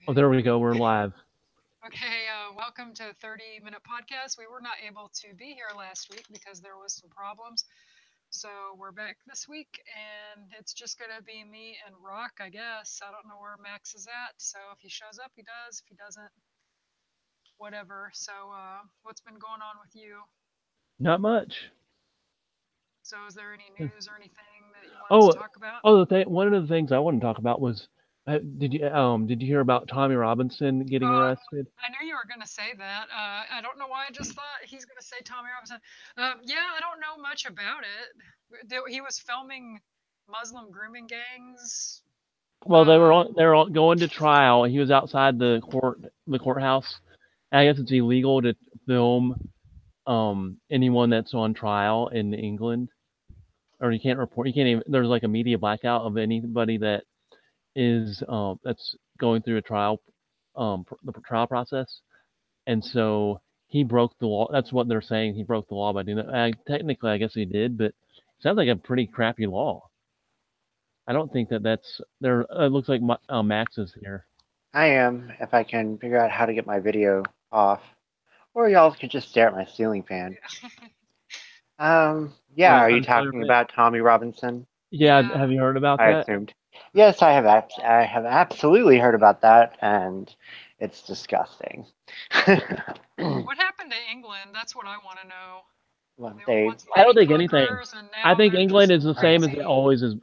Oh, there we go. We're live. Okay, welcome to 30-Minute Podcast. We were not able to be here last week because there was some problems. So we're back this week, and it's just going to be me and Rock, I guess. I don't know where Max is at. So if he shows up, he does. If he doesn't, whatever. So what's been going on with you? Not much. So is there any news or anything that you want us to Oh, talk about? one of the things I want to talk about was, did you hear about Tommy Robinson getting Uh, arrested? I knew you were going to say that. I don't know why I just thought he's going to say Tommy Robinson. Yeah, I don't know much about it. He was filming Muslim grooming gangs. Well, Uh, they were all going to trial. He was outside the courthouse. I guess it's illegal to film anyone that's on trial in England, or you can't report. You can't even. There's like a media blackout of anybody that is that's going through a trial, the trial process. And so he broke the law. That's what they're saying. He broke the law by doing that. Technically, I guess he did, but it sounds like a pretty crappy law. I don't think that's there. It looks like Max is here. I am, if I can figure out how to get my video off. Or y'all could just stare at my ceiling fan. Yeah, Well, are you until talking about Tommy Robinson? yeah, yeah. have you heard about I that? assumed. Yes, I have absolutely heard about that, and it's disgusting. What happened to England? That's what I want to know. Well, They were they once I don't lady think anything. flickers, and I now think they're England just is the same as it crazy. always is.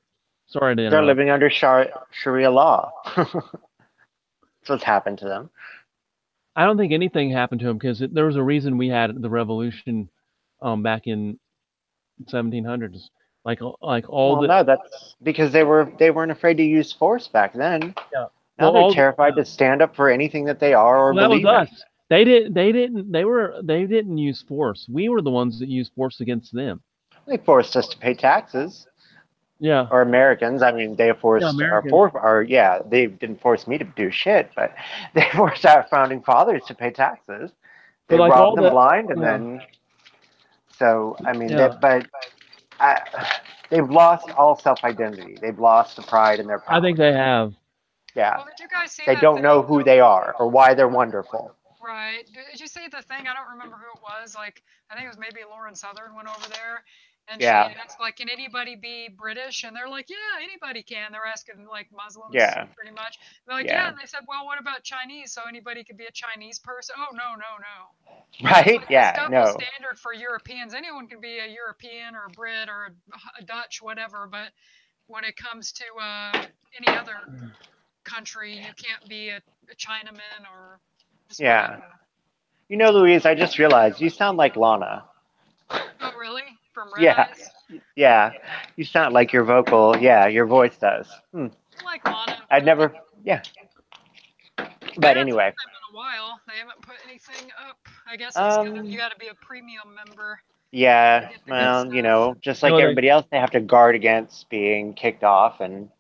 Sorry to they're interrupt. living under Sharia law. That's what's happened to them. I don't think anything happened to him because there was a reason we had the revolution back in 1700s. Like all Well, the no, that's because they weren't afraid to use force back then. yeah. Now Well, they're all terrified to stand up for anything that they are or Well, that was believe in. us. They didn't use force. We were the ones that used force against them. They forced us to pay taxes, Yeah. or Americans. I mean, they Yeah, forced Americans. yeah, they didn't force me to do shit, but they forced our founding fathers to pay taxes. But They like robbed all them the blind, and yeah, then so I mean, yeah. I, they've lost all self identity. They've lost the pride in their I think power. they have. Yeah, Well, did you guys see they that don't know thing? who they are or why they're wonderful. Right. Did you see the thing? I don't remember who it was. Like, I think it was maybe Lauren Southern went over there, and she Yeah, asked, like, can anybody be British? And they're like, yeah, anybody can. They're asking like Muslims yeah, pretty much. They're like, yeah. yeah. And they said, well, what about Chinese? So anybody could be a Chinese person? Oh, no, no, no. It's Right? like this Yeah, double no. standard for Europeans. Anyone can be a European or a Brit or a Dutch, whatever. But when it comes to any other country, you can't be a Chinaman or just Yeah. whatever. You know, Louise, I just realized you sound like Lana. Oh, really? From Red Yeah, Eyes? yeah. You sound like your vocal. Yeah, your voice does. I like Lana. I'd never. Yeah. I But haven't seen anyway, them in a while. They haven't put anything up. I guess it's you um, got to be a premium member to yeah. get the good Well, stuff. just You like know they everybody else, they have to guard against being kicked off, and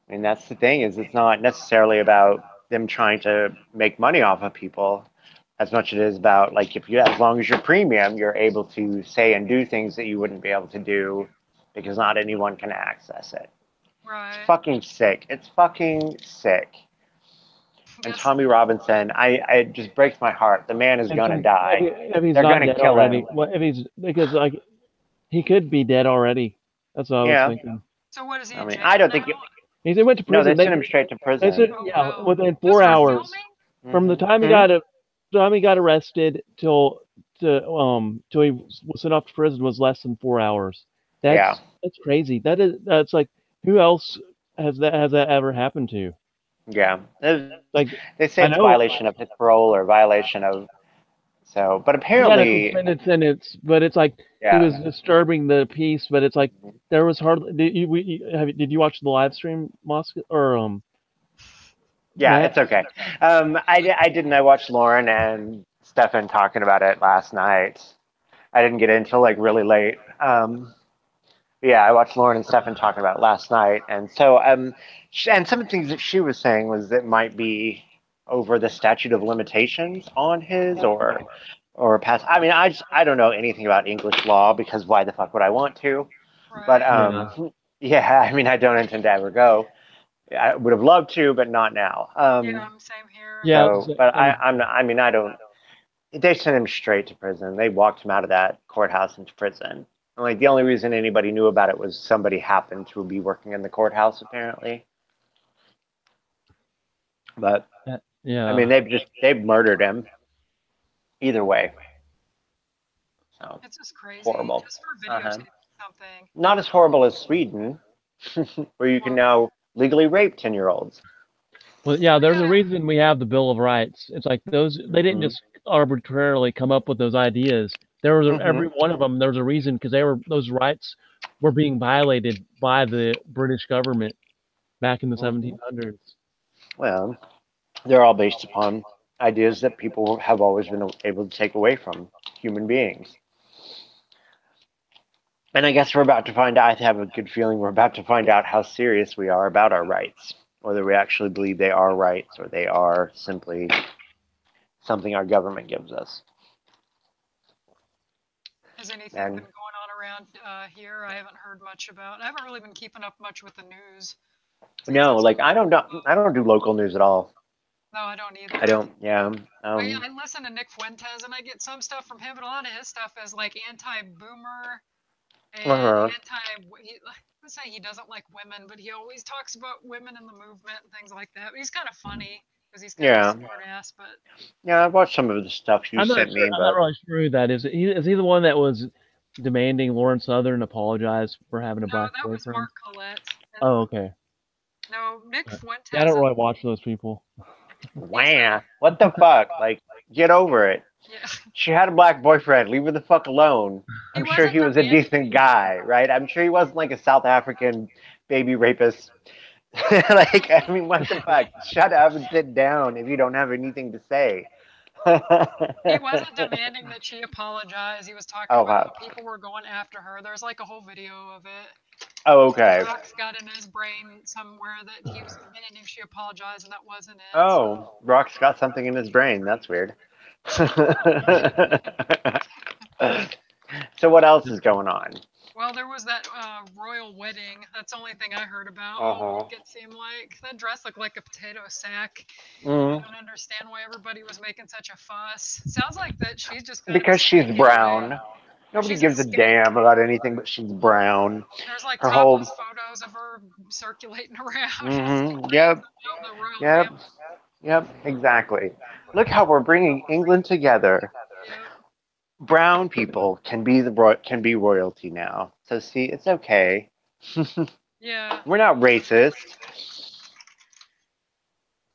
that's the thing is it's not necessarily about them trying to make money off of people as much as it is about like if you as long as you're premium, you're able to say and do things that you wouldn't be able to do because not anyone can access it. It's Right. fucking sick. It's fucking sick. And Yes. Tommy Robinson, it just breaks my heart. The man is it's gonna like die. if he's They're not gonna dead kill already. him. What if he's because like he could be dead already. That's what I was Yeah. thinking. So what is he I in mean, jail I don't think. now? He went to No, they prison. sent him straight to They prison. said Oh yeah wow. within Just four for hours filming? from the time he Hmm. got arrested till he was sent off to prison was less than 4 hours. Yeah. That's crazy. That's like who else has that ever happened to? Yeah. Like They say I it's know violation of his parole or violation of so, but he got a apparently, suspended sentence, but it's like he was yeah. disturbing the peace. But it's like there was hardly. Did you watch the live stream, Moscow or Yeah, Matt? it's okay. I didn't. I watched Lauren and Stefan talking about it last night. I didn't get in until like really late. Yeah, I watched Lauren and Stefan talking about it last night, and so and some of the things that she was saying was that might be over the statute of limitations on his or past. I mean, I don't know anything about English law because why the fuck would I want to? But Right. Yeah, yeah, I mean, I don't intend to ever go. I would have loved to, but not now. Yeah, same here. Yeah, So, but I'm not, I mean, I don't. They sent him straight to prison. They walked him out of that courthouse into prison. And like the only reason anybody knew about it was somebody happened to be working in the courthouse, apparently. But I yeah. mean, they've murdered him. Either way. So It's just crazy. horrible. Just for videotaping something. Not as horrible as Sweden, where you can now legally rape 10-year-olds. Well, yeah, there's a Yeah. reason we have the Bill of Rights. It's like they didn't just arbitrarily come up with those ideas. There was every one of them. There's a reason because those rights were being violated by the British government back in the 1700s. Well, they're all based upon ideas that people have always been able to take away from human beings. And I guess we're about to find out, I have a good feeling we're about to find out how serious we are about our rights, whether we actually believe they are rights or they are simply something our government gives us. Has anything been going on around here? I haven't heard much about. I haven't really been keeping up much with the news. No, like I don't do local news at all. No, I don't either. I don't. Yeah. I listen to Nick Fuentes, and I get some stuff from him, but a lot of his stuff is like anti-boomer and let's say he doesn't like women, but he always talks about women in the movement and things like that. But he's kind of funny because he's kind of a smart ass. But yeah, I've watched some of the stuff you sent me. I'm not really sure who that is. Is he the one that was demanding Lauren Southern apologize for having a black boyfriend? No, that was Mark Collette. Oh, okay. No, Nick Fuentes. Yeah, I don't really watch those people. Wow, what the fuck? Like, get over it. Yeah. She had a black boyfriend. Leave her the fuck alone. I'm sure he was a decent guy, right? I'm sure he wasn't like a South African baby rapist. Like, I mean, what the fuck? Shut up and sit down if you don't have anything to say. He wasn't demanding that she apologize. He was talking about how people were going after her. There's like a whole video of it. Oh, okay. Rock's got in his brain somewhere that he was demanding she apologize, and that wasn't it. Oh, Rock's got something in his brain. That's weird. So what else is going on? Well, there was that royal wedding. That's the only thing I heard about. It seemed like that dress looked like a potato sack. I don't understand why everybody was making such a fuss. Sounds like that she's just because she's brown. Nobody gives a damn about anything, but she's brown. There's like topless photos of her circulating around. Yep, exactly. Look how we're bringing England together. Yep. Brown people can be royalty now. So see, it's okay. Yeah. We're not racist.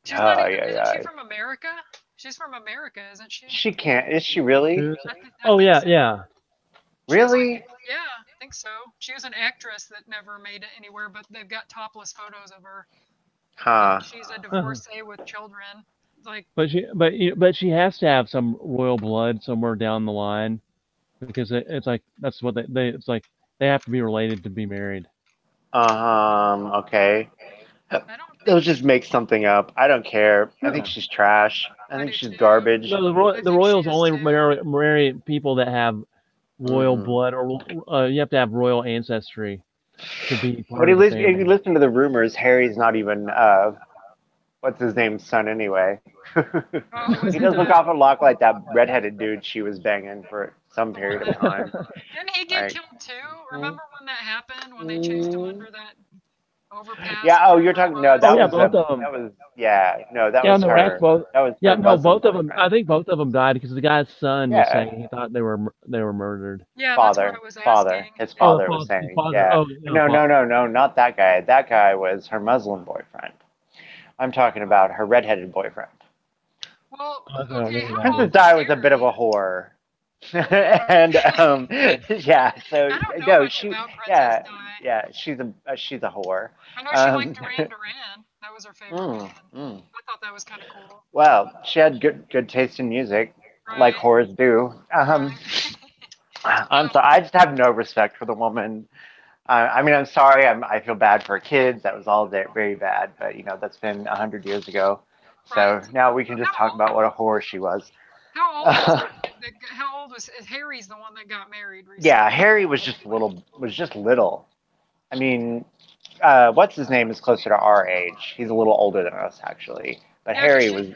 She's not even, isn't she from America? She's from America, isn't she? She can't. Is she really? Oh yeah, yeah. Really? Yeah, I think so. She was an actress that never made it anywhere, but they've got topless photos of her. Huh. She's a divorcee with children. Like, but she has to have some royal blood somewhere down the line, because it's like that's what it's like they have to be related to be married. Okay. They'll just make something up. I don't care. I think she's trash. I think she's garbage. No, the royals only marry people that have royal blood, or you have to have royal ancestry to be part but of the if you listen to the rumors, Harry's not even what's his name's son anyway. He does look awful lot like that redheaded dude she was banging for some period of time. Didn't he get killed too? Remember when that happened? When they chased him under that overpass? Yeah. Oh, you're talking. No, that was both of them. That was that was her. Both of them. I think both of them died because the guy's son was saying he thought they were murdered. Yeah, that's what I was asking. His father was saying. Yeah. No, not that guy. That guy was her Muslim boyfriend. I'm talking about her redheaded boyfriend. Well, okay, Princess Di was a bit of a whore. And yeah, so no, she's a whore. I know she liked Duran Duran. That was her favorite band. I thought that was kind of cool. Well, she had good taste in music, like whores do. I'm sorry, I just have no respect for the woman. I mean, I'm sorry. I feel bad for her kids. That was all very bad. But that's been 100 years ago. So now we can just talk about what a whore she was. How old was Harry's the one that got married recently? Yeah, Harry was just little. I mean, what's his name is closer to our age. He's a little older than us, actually. But Yeah, 'cause Harry she- was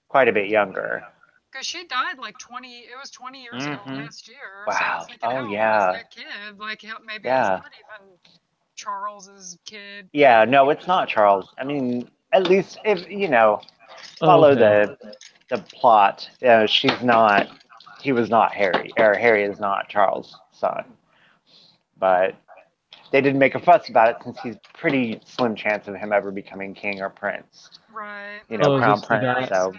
quite a bit younger. Because she died like 20, it was 20 years ago last year. So I Wow. was thinking, Oh, how old yeah. is that kid? Like, maybe Yeah. it's not even Charles's kid. Yeah, no, it's not Charles. I mean, at least if Oh, follow okay. the plot. She's not. He was not Harry, or Harry is not Charles' son. But they didn't make a fuss about it since he's pretty slim chance of him ever becoming king or prince. Right. You know, Oh, is crown this the prince. guy? So,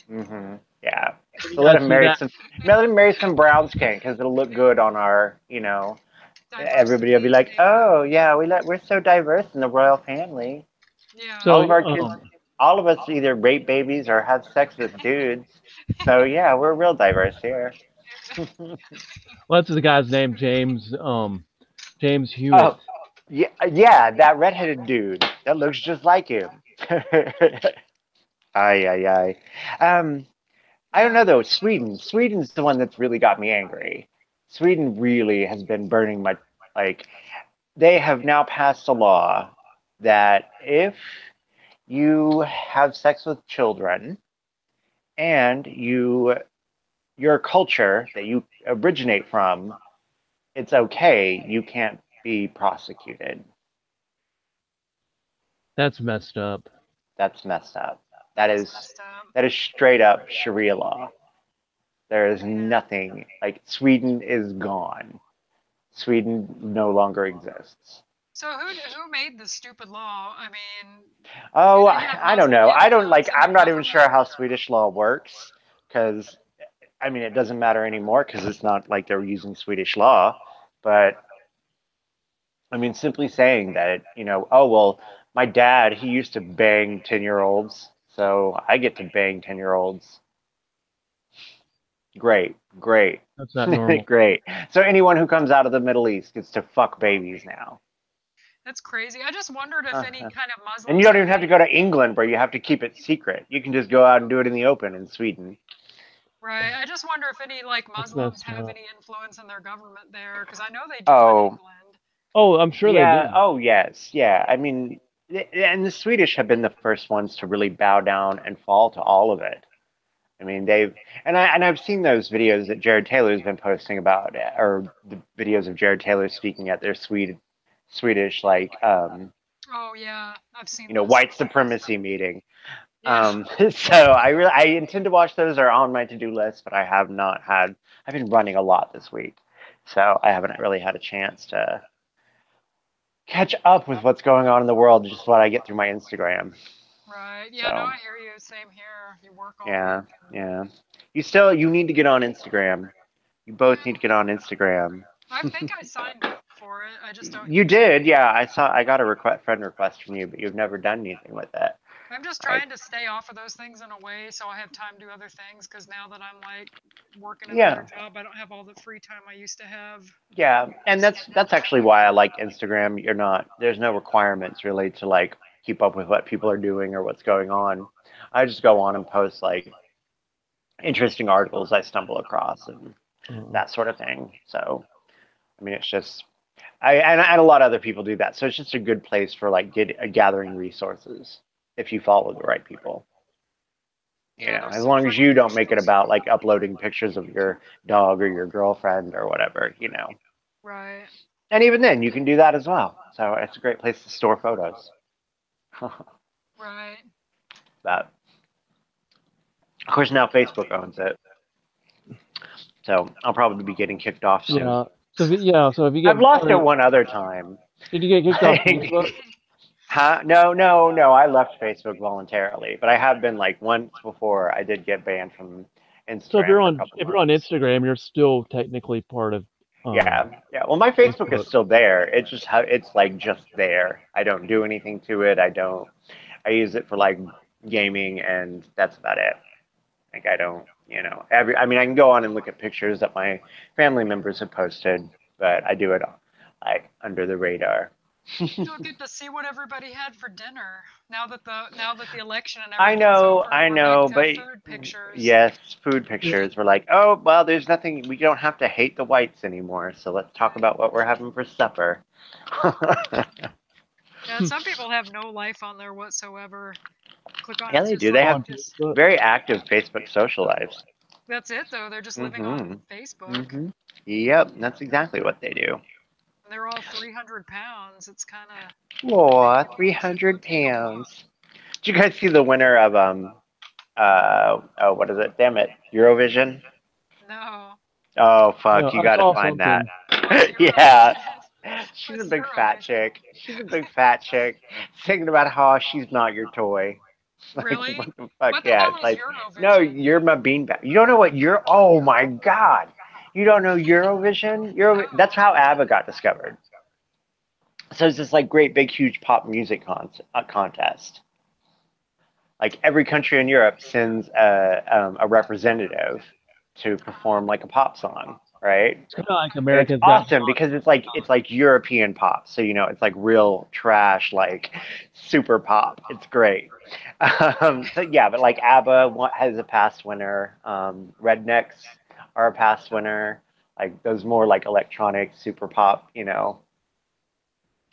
Instinct. yeah. So Yeah, let him see marry that. some. Let him marry some brown skin because it'll look good on our. Everybody will be like, Diversity. oh yeah, we're so diverse in the royal family. Yeah. So, All of our kids, all of us either rape babies or have sex with dudes. So yeah, we're real diverse here. what's the guy's name? James Hewitt. Oh, yeah, that redheaded dude that looks just like him. Ay, ay, ay. I don't know though. Sweden's the one that's really got me angry. Sweden really has been burning my like. They have now passed a law that if you have sex with children and your culture that you originate from, it's okay. You can't be prosecuted. That's messed up. That's messed up. That's messed up. That is straight up Sharia law. There is nothing like Sweden is gone. Sweden no longer exists. So who made this stupid law? I mean, Oh, they have I don't know. Muslim I don't like. influence in I'm their not even sure how government. Swedish law works because I mean it doesn't matter anymore because it's not like they're using Swedish law. But I mean, simply saying that, oh well, my dad he used to bang 10-year-olds, so I get to bang 10-year-olds. Great, great, That's not normal. great. So anyone who comes out of the Middle East gets to fuck babies now. That's crazy. I just wondered if any kind of Muslims. And you don't even have to go to England where you have to keep it secret. You can just go out and do it in the open in Sweden. Right. I just wonder if any like That's Muslims messed have up. any influence in their government there, because I know they do Oh. in England. Oh, I'm sure they do. Oh, yes. Yeah. I mean, and the Swedish have been the first ones to really bow down and fall to all of it. I mean, I've seen those videos that Jared Taylor's been posting about, or the videos of Jared Taylor speaking at their Swedish Oh yeah, I've seen. white supremacy meeting. Yeah. So I intend to watch those. Are on my to-do list, but I have not had. I've been running a lot this week, so I haven't really had a chance to catch up with what's going on in the world. Just what I get through my Instagram. Right. Yeah. No, I hear you. Same here. You work all Yeah, week. yeah. You need to get on Instagram. You both need to get on Instagram. I think I signed up for it. I just don't. You did, yeah. I got a friend request from you, but you've never done anything with it. I'm just trying to stay off of those things in a way so I have time to do other things, because now that I'm like working another job, I don't have all the free time I used to have. Yeah, and that's actually why I like Instagram. There's no requirements really to like keep up with what people are doing or what's going on. I just go on and post like interesting articles I stumble across and that sort of thing. So, I mean, it's just and a lot of other people do that. So it's just a good place for like gathering resources if you follow the right people. As long as you don't make it about like uploading pictures of your dog or your girlfriend or whatever, Right. And even then, you can do that as well. So it's a great place to store photos. Right. But of course, now Facebook owns it, so I'll probably be getting kicked off soon. Yeah. So if you get I've lost it one other time. Did you get kicked off Facebook? Huh? No. I left Facebook voluntarily, but I have been like once before. I did get banned from Instagram. So if you're on Instagram, you're still technically part of. Yeah. Well, my Facebook is still there. It's just it's like just there. I don't do anything to it. I use it for like gaming, and that's about it. Like I don't, I mean, I can go on and look at pictures that my family members have posted, but I do it like under the radar. You'll get to see what everybody had for dinner now that the election and everything. I know, but food pictures. Yes, food pictures. We're like, oh well, there's nothing. We don't have to hate the whites anymore. So let's talk about what we're having for supper. Yeah, and some people have no life on there whatsoever. Click on Yeah, it's they just do. They like have On just Facebook. very active Facebook social lives. that's it though. They're just living on Mm-hmm. Facebook. Mm-hmm. Yep, that's exactly what they do. And they're all 300 pounds. It's kind of Aw, ridiculous. 300 pounds. Did you guys see the winner of oh, what is it? Damn it, Eurovision. No. Oh No, fuck, you I gotta saw find that. What's Yeah, Eurovision? she's a What's big fat Eurovision? chick. She's a big fat chick singing about how she's not your toy. Like Really? what the fuck? What the Yeah, hell it's is like no, Eurovision? you're my beanbag. You don't know what you're. Oh my god, you don't know Eurovision? That's No. how ABBA got discovered. So it's this like great big huge pop music contest. Like every country in Europe sends a representative to perform like a pop song, right? It's kind of like And it's America's Got awesome because it's like European pop, so it's like real trash, like super pop. It's great. So yeah, but like ABBA has a past winner. Rednecks are a past winner. Like those more like electronic super pop,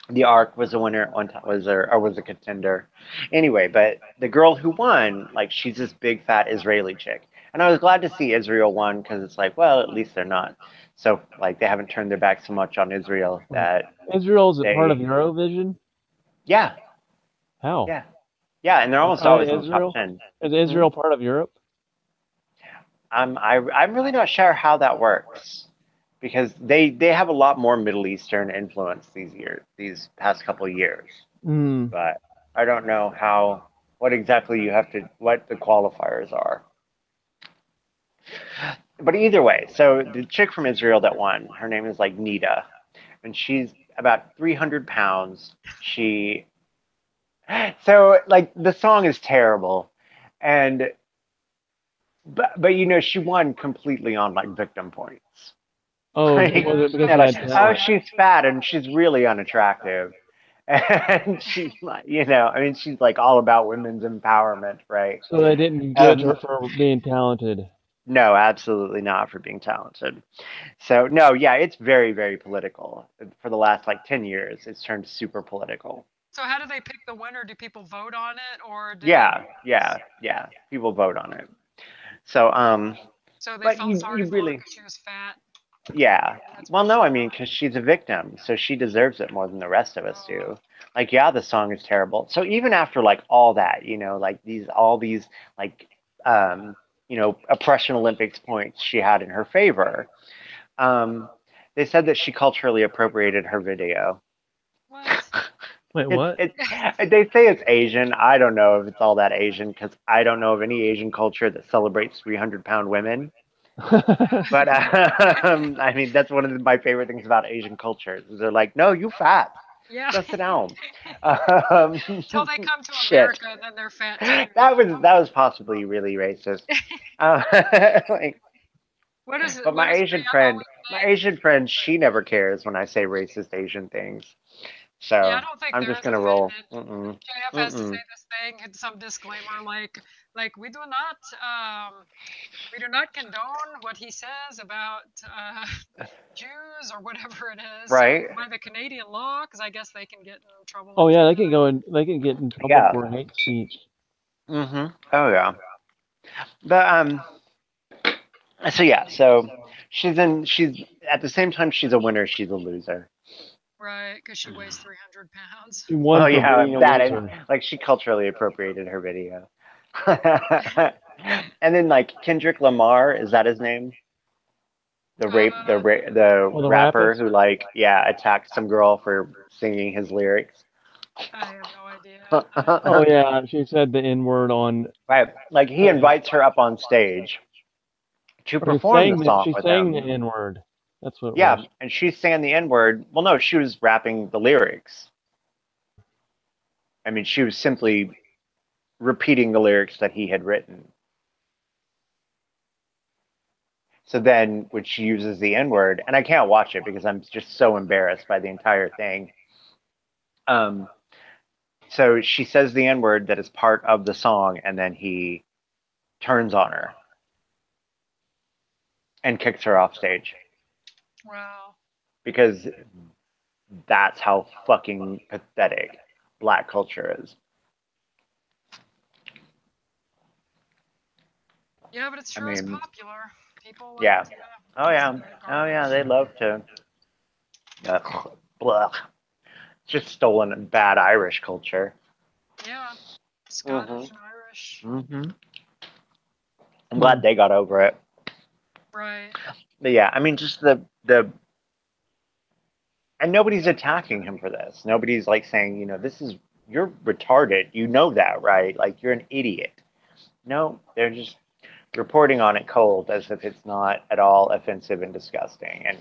the Ark was a winner at one time, was a contender. Anyway, but the girl who won, like, she's this big fat Israeli chick, and I was glad to see Israel won because it's like, well, at least they're not. So like they haven't turned their back so much on Israel Wait, that Israel's a part of they, Eurovision? yeah, How? yeah, yeah, and they're almost Outside always of in the top Israel? 10. Is Hmm. Israel part of Europe? I'm really not sure how that works because they have a lot more Middle Eastern influence these past couple of years. Hmm. But I don't know what exactly what the qualifiers are. But either way, so the chick from Israel that won, her name is like Nita, and she's about 300 pounds. So like the song is terrible, and but she won completely on like victim points. Oh, Like, was Yeah, it because they're she like, had oh, talent? obviously. she's fat and she's really unattractive. And she's like, I mean, she's like all about women's empowerment, right? So they didn't judge Um, her for being talented. no, absolutely not for being talented. So, no, yeah, it's very, very political. For the last like 10 years, it's turned super political. So how do they pick the winner? Do people vote on it, or do they Yeah, yeah, yeah. People vote on it. So, so they but felt you sorry for her really, because she was fat, yeah. and that's why Well, she no, I mean, won? because she's a victim, so she deserves it more than the rest of us Oh, do. Like, yeah, the song is terrible. So even after like all that, like all these like, oppression Olympics points she had in her favor, um, they said that she culturally appropriated her video. what? Wait, It's what? it. They say it's Asian. I don't know if it's all that Asian because I don't know of any Asian culture that celebrates 300-pound women. But I mean, that's one of my favorite things about Asian cultures. Is they're like, no, you fat. Yeah. Go sit down. Um, Till they come to shit. America, and then they're fat too. That was possibly really racist. Uh, like, What is it? but What my does Asian Rihanna friend, always say? she never cares when I say racist Asian things. Yeah, I So don't think I'm they're just as gonna roll. offended. Mm-mm. JF has to say Mm-mm. this thing and some disclaimer like we do not condone what he says about Jews or whatever it is Right? by the Canadian law because I guess they can get in trouble in Oh yeah, Canada. they can get in trouble Yeah. for hate speech. Mm-hmm. Oh yeah. But so yeah, so she's at the same time she's a winner, she's a loser. Right, because she weighs 300 pounds. She Oh won for yeah, being a that and loser. like she culturally appropriated her video. And then like Kendrick Lamar, is that his name? The Oh, the rapper rapist. who like attacked some girl for singing his lyrics. I have no idea. Oh yeah, she said the N word on. Right. Like he invites her up on stage to Or perform the song she with sang the him. N word. That's what it Yeah, was. and she's saying the N-word. Well, no, she was rapping the lyrics. I mean, she was simply repeating the lyrics that he had written. So then when she uses the N-word, and I can't watch it because I'm just so embarrassed by the entire thing. Um, so she says the N-word that is part of the song, and then he turns on her and kicks her off stage Wow. because that's how fucking pathetic Black culture is. Yeah, but it I sure is mean, popular. People like yeah. to Oh listen yeah. to that Oh yeah. garbage. They love to. Blah. Just stolen bad Irish culture. Yeah, Mhm. Scottish and Irish. Mhm. I'm Hmm. glad they got over it. Right. But yeah, I mean, just the and nobody's attacking him for this. Nobody's like saying, this is you're retarded. You know that, right? Like you're an idiot. No, they're just reporting on it cold as if it's not at all offensive and disgusting and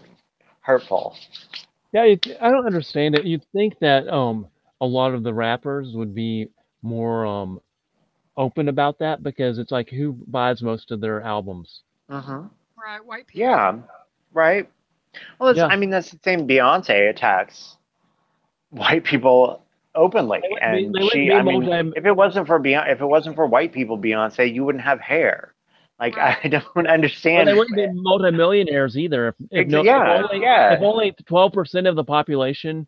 hurtful. Yeah, I don't understand it. You'd think that a lot of the rappers would be more open about that because it's like who buys most of their albums? Mm-hmm. Right. White people. Yeah, right. Well, Yeah, I mean, that's the same. Beyonce attacks white people openly, and they wouldn't be I mean, multi. if it wasn't for white people, Beyonce, you wouldn't have hair. Like, Right. I don't Well, they understand. wouldn't be multimillionaires either. If no, Yeah, if yeah. only 12% of the population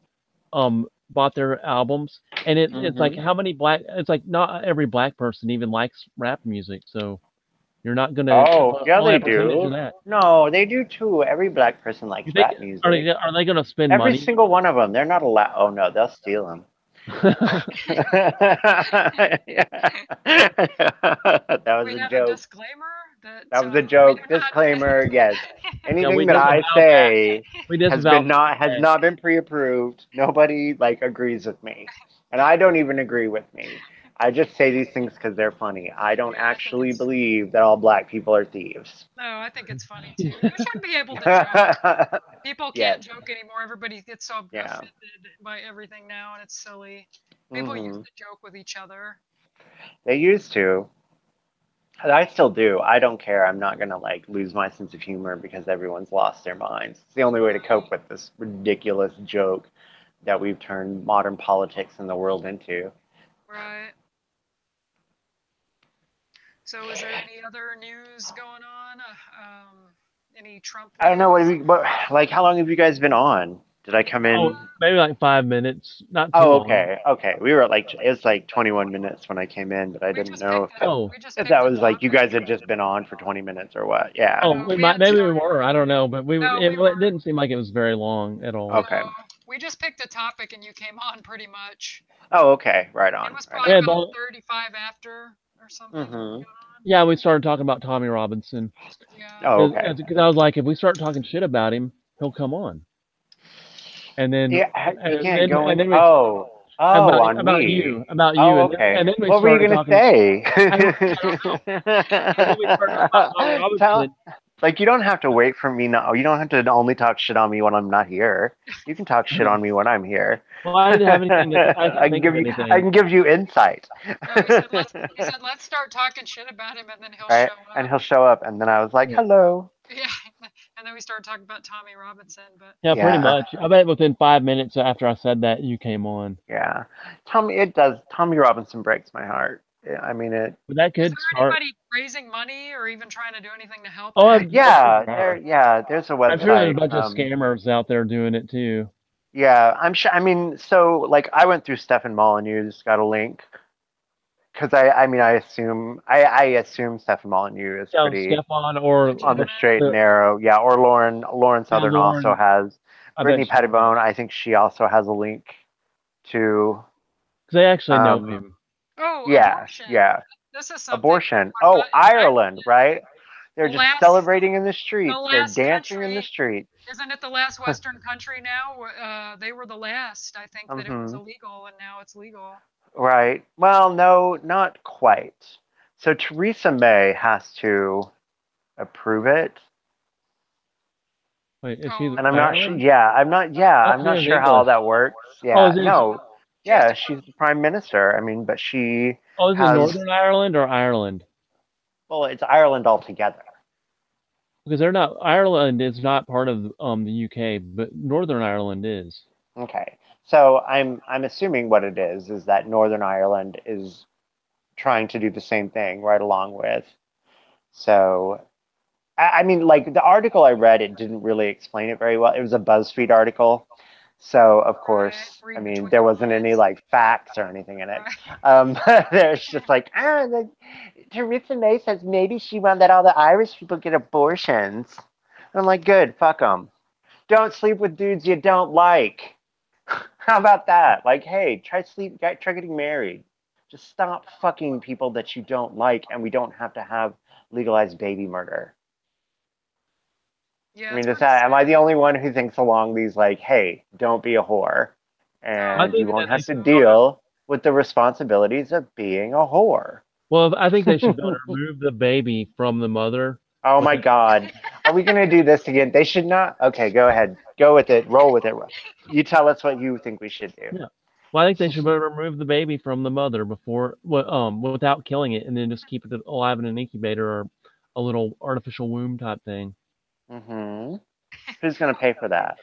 bought their albums, and it's like Hmm. how many black? It's like not every black person even likes rap music, so you're not gonna Oh, yeah, only they a percentage of do. that. No, they do too. Every black person You likes think rap music. are they gonna spend Every money? single one of them. They're not allowed. Oh no, they'll steal them. That was We a have a joke. disclaimer that That was a we joke. do not. Disclaimer. Yes. Yeah, we Anything that I disavow that. say We disavow has that. not been pre-approved. Nobody like agrees with me, and I don't even agree with me. I just say these things because they're funny. I don't Yeah, I think actually it's. believe that all black people are thieves. No, I think it's funny too. You should be able to joke. People can't Yes. joke anymore. Everybody gets so Yeah. offended by everything now, and it's silly. People used Hmm. to joke with each other. They used to. And I still do. I don't care. I'm not gonna like lose my sense of humor because everyone's lost their minds. It's the only way to cope with this ridiculous joke that we've turned modern politics and the world into. Right. So, is there any other news going on? Any Trump I don't know news? like how long have you guys been on? Did I come in? Oh, maybe like 5 minutes, not too Oh, long. okay, okay. We were at like it was like 21 minutes when I came in, but I We didn't just know picked if a Oh, we just if picked that a was like you guys topic. had just been on for 20 minutes or what. Yeah. oh, No, we hadn't maybe we started. were. I don't know, but No, we it were. didn't seem like it was very long at all. Okay. No, we just picked a topic and you came on pretty much. Oh, okay. Right It on. was Right We probably had on. about all, 35 after or something when we Mm-hmm. got on. yeah, we started talking about Tommy Robinson Yeah. Oh, okay. because I was like, if we start talking shit about him, he'll come on. And then Yeah, you and can't then go and in. then we Oh, oh, on about me. you Oh, and okay. then we What were you started gonna talking. say? I don't know. And then we started talking about Tommy Tell, Robinson. like, you don't have to wait for me now. You don't have to only talk shit on me when I'm not here. You can talk shit on me when I'm here. Well, I didn't have anything to. I I couldn't can think of give you, I anything. can give you insight. No, he said let's start talking shit about him and then he'll Right? show And up. he'll show up, and then I was like, Yeah, hello. Yeah. And then we started talking about Tommy Robinson, but yeah, pretty Yeah, much. I bet within 5 minutes after I said that, you came on. yeah. Tommy Robinson breaks my heart. Yeah, I mean it. But that is could there start. anybody raising money or even trying to do anything to help Oh, him? I'm sure there are. There's a I'm sure there's a website. bunch of scammers out there doing it too. Yeah, I'm sure. I mean, so like I went through Stefan Molyneux's got a link because I mean I assume Stefan Molyneux is Yeah, pretty Stefan or on the Legitimate. straight and narrow. Yeah, or Lauren Yeah, Southern also Lauren. has I bet Brittany Pettibone. I think she also has a link to because they actually know um him. Oh, yeah, abortion. yeah, This is something to abortion. talk Oh, about. Ireland, right? The They're just last, celebrating in the the streets. They're last dancing in the country, streets. isn't it the last Western country now? They were the last. I think that it was Hmm. illegal and now it's legal. Right. Well, no, not quite. So Theresa May has to approve it. Wait, is she Oh, And I'm not sure. Ireland? I'm That's not in sure how all English. that works. Oh, Yeah, is it? no, she has yeah, to she's go. the prime minister. I mean, but she Oh, is it has, Northern Ireland or Ireland? well, it's Ireland altogether. Because they're not. Ireland is not part of the UK, but Northern Ireland is. Okay, so I'm assuming what it is that Northern Ireland is trying to do the same thing right along with. So, I mean, like the article I read, it didn't really explain it very well. It was a BuzzFeed article, So of Right. course, I Read mean, between there the wasn't any lines. like facts or anything in it. Right. There's just like, Theresa May says maybe she wanted that all the Irish people get abortions. And I'm like, good, fuck them. Don't sleep with dudes you don't like. How about that? Like, hey, try getting married. Just stop fucking people that you don't like, and we don't have to have legalized baby murder. Yeah, I it's mean, pretty am I sad. the only one who thinks along these like, hey, don't be a whore, I and you think won't that they have to should be able to, deal with the responsibilities of being a whore? well, I think they should be able to remove the baby from the mother. Oh my Without, God. Are we going to do this again? They should not. Okay, go ahead. Go with it. Roll with it. You tell us what you think we should do. yeah. Well, I think they should be able to remove the baby from the mother without killing it, and then just keep it alive in an incubator or a little artificial womb type thing. Hmm. Who's going to pay for that?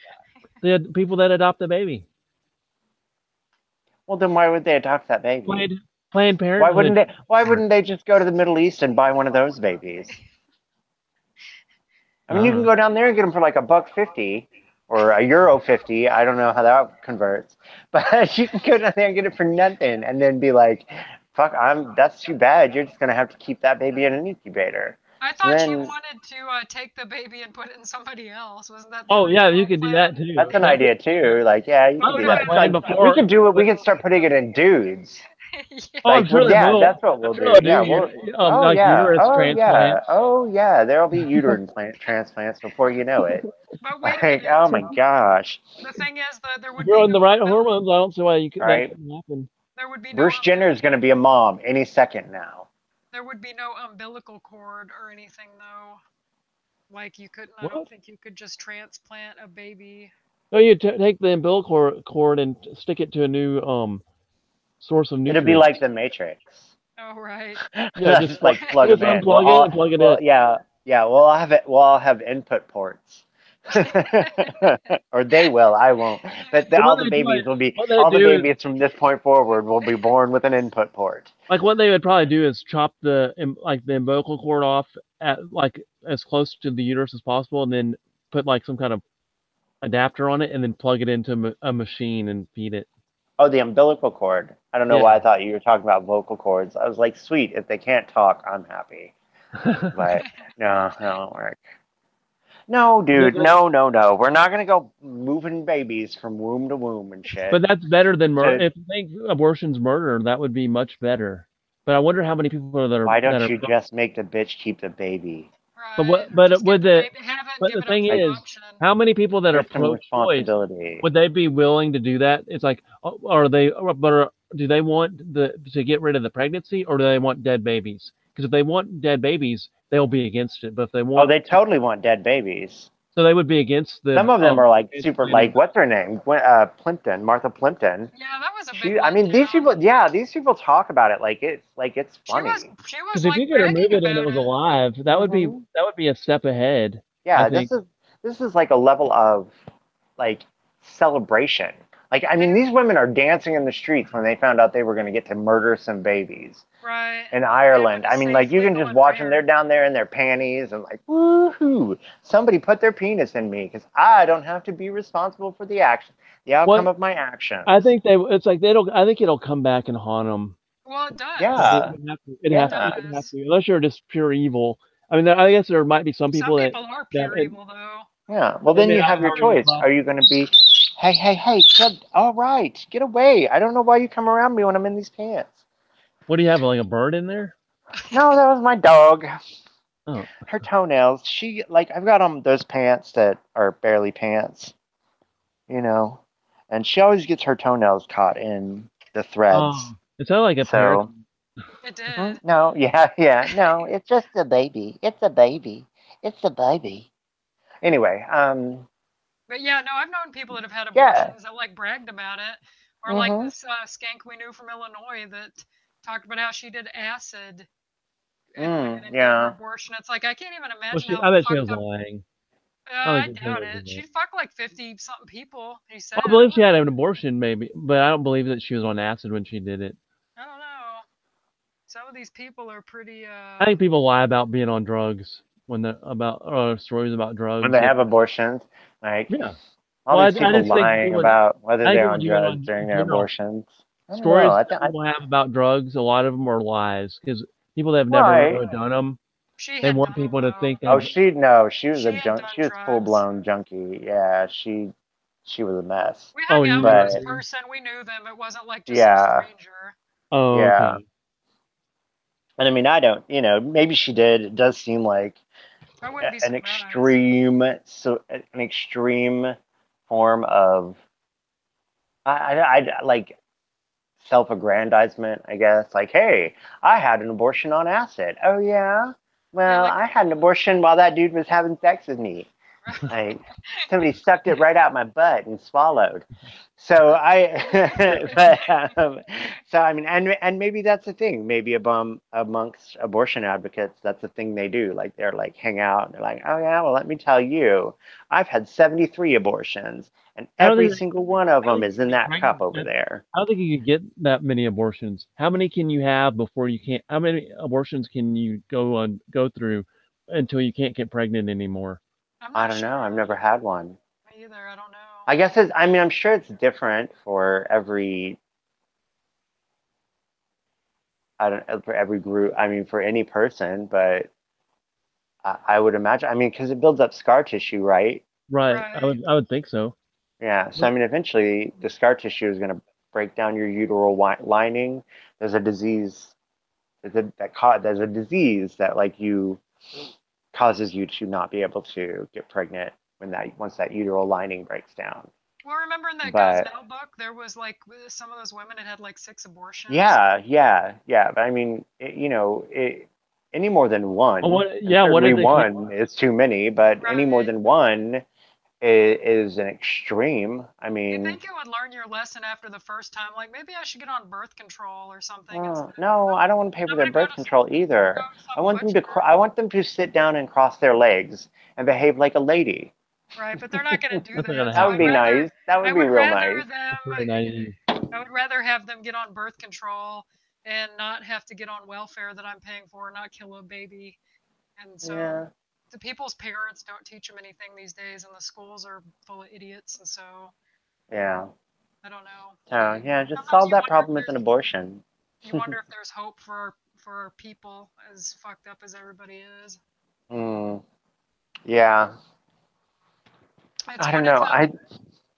The people that adopt the baby. Well, then why would they adopt that baby? Planned, Planned Why wouldn't Parenthood. they? Why wouldn't they just go to the Middle East and buy one of those babies? I mean, you can go down there and get them for like $1.50 or €1.50. I don't know how that converts, but you can go down there and get it for nothing, and then be like, "Fuck, That's too bad. You're just gonna have to keep that baby in an incubator." I So thought you then wanted to take the baby and put it in somebody else. Wasn't that the Oh yeah, you original could do plan? that too. that's an That idea too. Like, yeah, you I can would do have that. Okay. that It's planned like we before. could do it. We could start putting it in dudes. Yeah. Oh, I'm Like, sure well, they yeah, will. that's what I'm we'll sure do. they'll Yeah, do oh like yeah, uterus oh yeah, transplants. oh yeah. There'll be uterine transplants before you know it. But wait a Like, minute. oh my gosh. The thing is that there If would you're be on no the right hormones, I don't see why All that right. couldn't happen. there would be no Bruce Jenner is going to be a mom any second now. there would be no umbilical cord or anything though. Like you couldn't. I don't What? think you could just transplant a baby. No, you take the umbilical cord and stick it to a new source of It'll be nutrients. like the Matrix. Oh right. Yeah, just Just like plug just them in. unplug it and plug it in. Yeah, yeah. We'll have it. We'll all have input ports. Or they will. I won't. But So all the babies will be. what they All the do is babies from this point forward will be born with an input port. like what they would probably do is chop the umbilical cord off at like as close to the uterus as possible, and then put like some kind of adapter on it, and then plug it into a machine and feed it. Oh, the umbilical cord. I don't know Yeah. why I thought you were talking about vocal cords. I was like, sweet. If they can't talk, I'm happy. But no, that won't work. No, dude, no. We're not gonna go moving babies from womb to womb and shit. But that's better than murder. So If you think abortion's murder, that would be much better. But I wonder how many people that are why that don't are. you just make the bitch keep the baby? But Right. what? Or But just would get the the? baby. Have it. But Give the it up thing for is, adoption. how many people that are There's some pro-choice responsibility. would they be willing to do that? It's like, are they? But do they want to get rid of the pregnancy, or do they want dead babies? Because if they want dead babies, they'll be against it. But if they Oh, want, they totally want dead babies. so they would be against the. Some of them are like super. transplanting. Like, what's her name? Plimpton, Martha Plimpton. Yeah, that was a She. big I mean, these letdown. people. Yeah, these people talk about it like it's She funny. was Because if like you could remove bragging it and it about was it. alive, that would be Mhm. a step ahead. Yeah, I think. this is like a level of like celebration. Like, I mean, these women are dancing in the streets when they found out they were going to get to murder some babies Right. in And Ireland. with I mean, safe, like, you can legal, just and watch them. They're rare. down there in their panties and like, woohoo! Somebody put their penis in me because I don't have to be responsible for the outcome of my actions. I think it's like I think it'll come back and haunt them. Well, it does. Yeah. It Yeah. has to, unless you're just pure evil. I mean, I guess there might be some Some people that people are pure evil, though. Yeah. Well, They then may you not have your know the choice. process. Are you going to be, hey, kid, all right, get away. I don't know why you come around me when I'm in these pants. What do you have, like a bird in there? No, that was my dog. Oh, Her toenails. She like I've got on those pants that are barely pants, you know, and she always gets her toenails caught in the threads. it sounded like a parrot. So It did. no, yeah, no, it's just a baby. It's a baby. It's a baby. Anyway, But yeah, no, I've known people that have had Yeah. abortions that like bragged about it, or like Mhm. this skank we knew from Illinois that talked about how she did acid. Yeah. Abortion. It's like I can't even Well, imagine I bet she fucked was up. lying. I think doubt she was it. lying. She fucked like 50 something people. He said. I believe she had an abortion, maybe, but I don't believe that she was on acid when she did it. I don't know. Some of these people are pretty. I think people lie about being on drugs when they're about stories about drugs. When they have abortions, like Yeah. All Well, these I people just think lying with about whether I think they're with on you drugs on during in their general, abortions. I don't know. stories I that think people have about drugs, a lot of them are lies because people that have never right. really done them, She they had want done them people to though. think Oh, they've. she was She a had junk. done She was full drugs. blown junkie. Yeah, she was a mess. We Oh, hung out you with were this But too. person. We knew them. It wasn't like just some yeah, stranger. Oh, yeah. okay. And I mean, I don't. Maybe she did. It does seem like I wouldn't be an surprised. extreme form of I like self-aggrandizement, I guess. Like, hey, I had an abortion on acid. Oh yeah. Yeah, Well, like I had an abortion while that dude was having sex with me. Like somebody sucked it right out my butt and swallowed. So so I mean, and maybe that's the thing. Maybe amongst abortion advocates, that's the thing they do. Like they're like hang out and they're like, oh yeah, well let me tell you, I've had 73 abortions, and I don't every think single one of I don't them think is you can in get that cup pregnant. over there. I don't think you could get that many abortions. How many can you have before you can't? How many abortions can you go through until you can't get pregnant anymore? I'm I not don't sure know. I've never had one. either. I don't know. I guess I mean, I'm sure it's different for every I don't for every group. I mean, for any person, but I would imagine. I mean, because it builds up scar tissue, right? Right. Right. I would think so. Yeah. So I But- mean, eventually the scar tissue is going to break down your uteral lining. There's a disease. There's a disease that like you causes you to not be able to get pregnant once that uteral lining breaks down. Well, remember in that But Gosnell book, there was like some of those women had like 6 abortions. yeah. But I mean, any more than Oh, one, what? and Yeah. What certainly did they call? one is too many, but any more Right. than one is an extreme. I You mean, think it would learn your lesson after the first time? Like maybe I should get on birth control or something instead. no, I don't want to pay for I'm their gonna go birth to control go either. to some butcher. I want them to sit down and cross their legs and behave like a lady. Right, but they're not gonna do That's not gonna that. So That would I'd be happen. rather nice. That I would be would real rather nice. them That's very naive. I would rather have them get on birth control and not have to get on welfare that I'm paying for, not kill a baby. And so Yeah, the people's parents don't teach them anything these days, and the schools are full of idiots. And so yeah. I don't know. So yeah, just Sometimes solve that problem with an abortion. you wonder if there's hope for our people, as fucked up as everybody is. Hmm. Yeah. It's I don't know.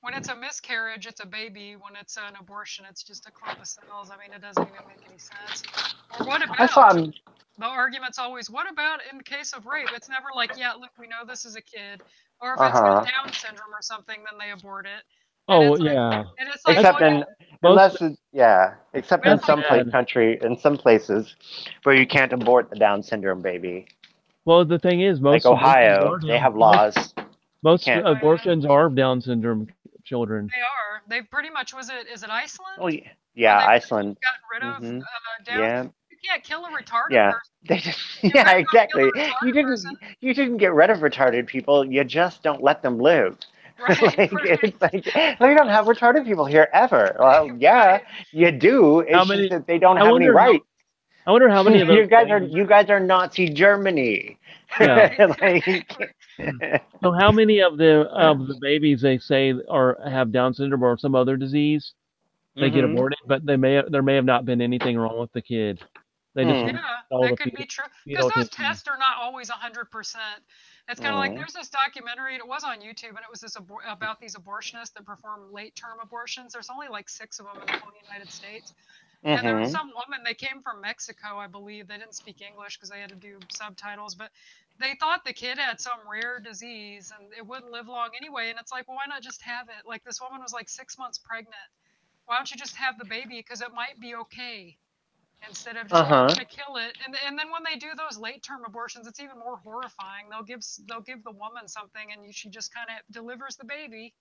when it's a miscarriage, it's a baby. When it's an abortion, it's just a clump of cells. I mean, it doesn't even make any sense. Or what I saw. about the argument's always, what about in case of rape? It's never like, yeah, look, we know this is a kid. Or if it's got Uh-huh. Down syndrome or something, then they abort it. And Oh, it's like, yeah. well, That's Except yeah, in most. except but in it's That's like, sad. some places where you can't abort the Down syndrome baby. Well, the thing is, Like most abortions Ohio, are they down. have laws. You Most can't. right, abortions are Down syndrome children. they are. They pretty much, is it Oh Iceland? yeah, Where yeah, they've Iceland. gotten rid of Mm-hmm. Down? Yeah, You can't kill a retarded yeah. person. They just You yeah, better not kill a exactly. retarded person. You didn't get rid of retarded people. You just don't let them live. Right, right, It's like we don't have retarded people here ever. Well, yeah, right. you do. How It's just many? that they don't I have any wonder how. rights. I wonder how many of those babies. You guys are Nazi Germany. Yeah. Right. Like, So how many of the babies they say are have Down syndrome or some other disease they get hmm aborted, but there may have not been anything wrong with the kid. They just Hmm. Yeah, all the that could be true. Because fetal those tissue. tests are not always 100%. It's kind of like Hmm. there's this documentary, and it was on YouTube, and it was about these abortionists that perform late term abortions. There's only like 6 of them in the whole United States. And there was Hmm. some woman, they came from Mexico, I believe. They didn't speak English because they had to do subtitles, but they thought the kid had some rare disease and it wouldn't live long anyway. And it's like, well, why not just have it? Like this woman was like 6 months pregnant. Why don't you just have the baby? Because it might be okay instead of just, oh, I'm Uh-huh. gonna kill it. And then when they do those late term abortions, it's even more horrifying. They'll give the woman something, and she just kind of delivers the baby,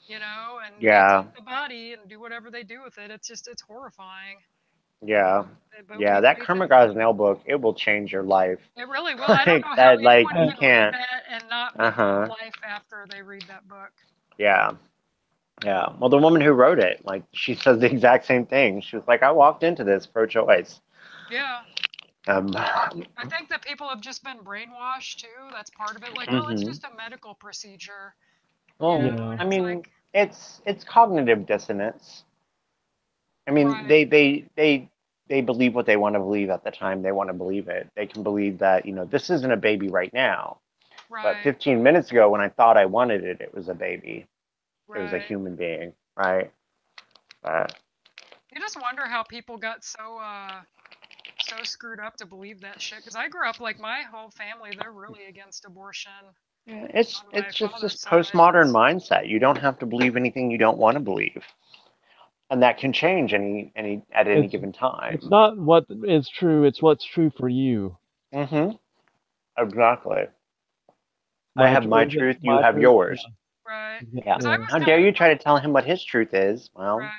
and they Yeah. take the body and do whatever they do with it. It's horrifying. Yeah. But Yeah. That Kermit Gosnell book, it will change your life. it really will. I don't Like know how that, like anyone you can read can't. that and not make it Uh-huh. their life after they read that book. Yeah. Yeah. Well, the woman who wrote it, like, she says the exact same thing. She was like, I walked into this pro-choice. Yeah. Um, I think that people have just been brainwashed too. That's part of it. Like, oh, it's hmm just a medical procedure. Well, Yeah. I It's mean, like, it's cognitive dissonance. I mean, right, they believe what they want to believe at the time they want to believe it. They can believe that, this isn't a baby right now, but right, 15 minutes ago when I thought I wanted it, it was a baby. It was a right. human being, right? But You just wonder how people got so screwed up to believe that shit. Because I grew up like my whole family, they're really against abortion yeah, it's on my it's just this father's side. postmodern mindset. You don't have to believe anything you don't want to believe, and that can change any at any It's given it's time. not what is true, it's what's true for you. Mm-hmm. Exactly. I My have my truth, truth, you my have truth. yours. Right. Yeah. Because I Yeah. was How kind dare of you try to tell him what his truth is? Well, right.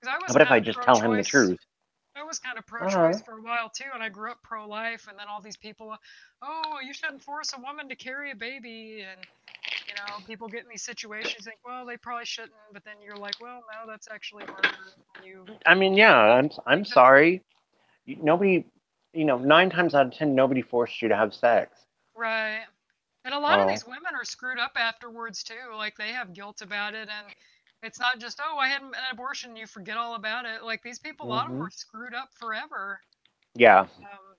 Because I how was about if kind I of just tell him the pro-choice. truth? I was kind of Uh-huh. pro-choice for a while too, and I grew up pro-life. And then all these people, oh, you shouldn't force a woman to carry a baby, and people get in these situations like, well, they probably shouldn't, but then you're like, well, no, that's actually murder. And you I mean, yeah, I'm think that, sorry. Nobody, 9 times out of 10, nobody forced you to have sex. right. And a lot of Oh. these women are screwed up afterwards too. Like they have guilt about it, and it's not just, oh, I had an abortion, you forget all about it. Like these people, a lot of them Hmm. are screwed up forever Yeah,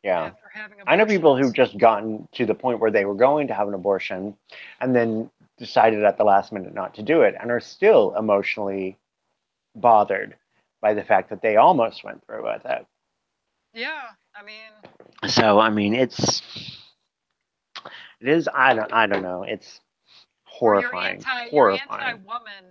yeah. after having I know people abortions. who've just gotten to the point where they were going to have an abortion and then decided at the last minute not to do it and are still emotionally bothered by the fact that they almost went through with it. Yeah, I mean, So, I mean, it is, I don't know. It's or horrifying, you're horrifying. anti-woman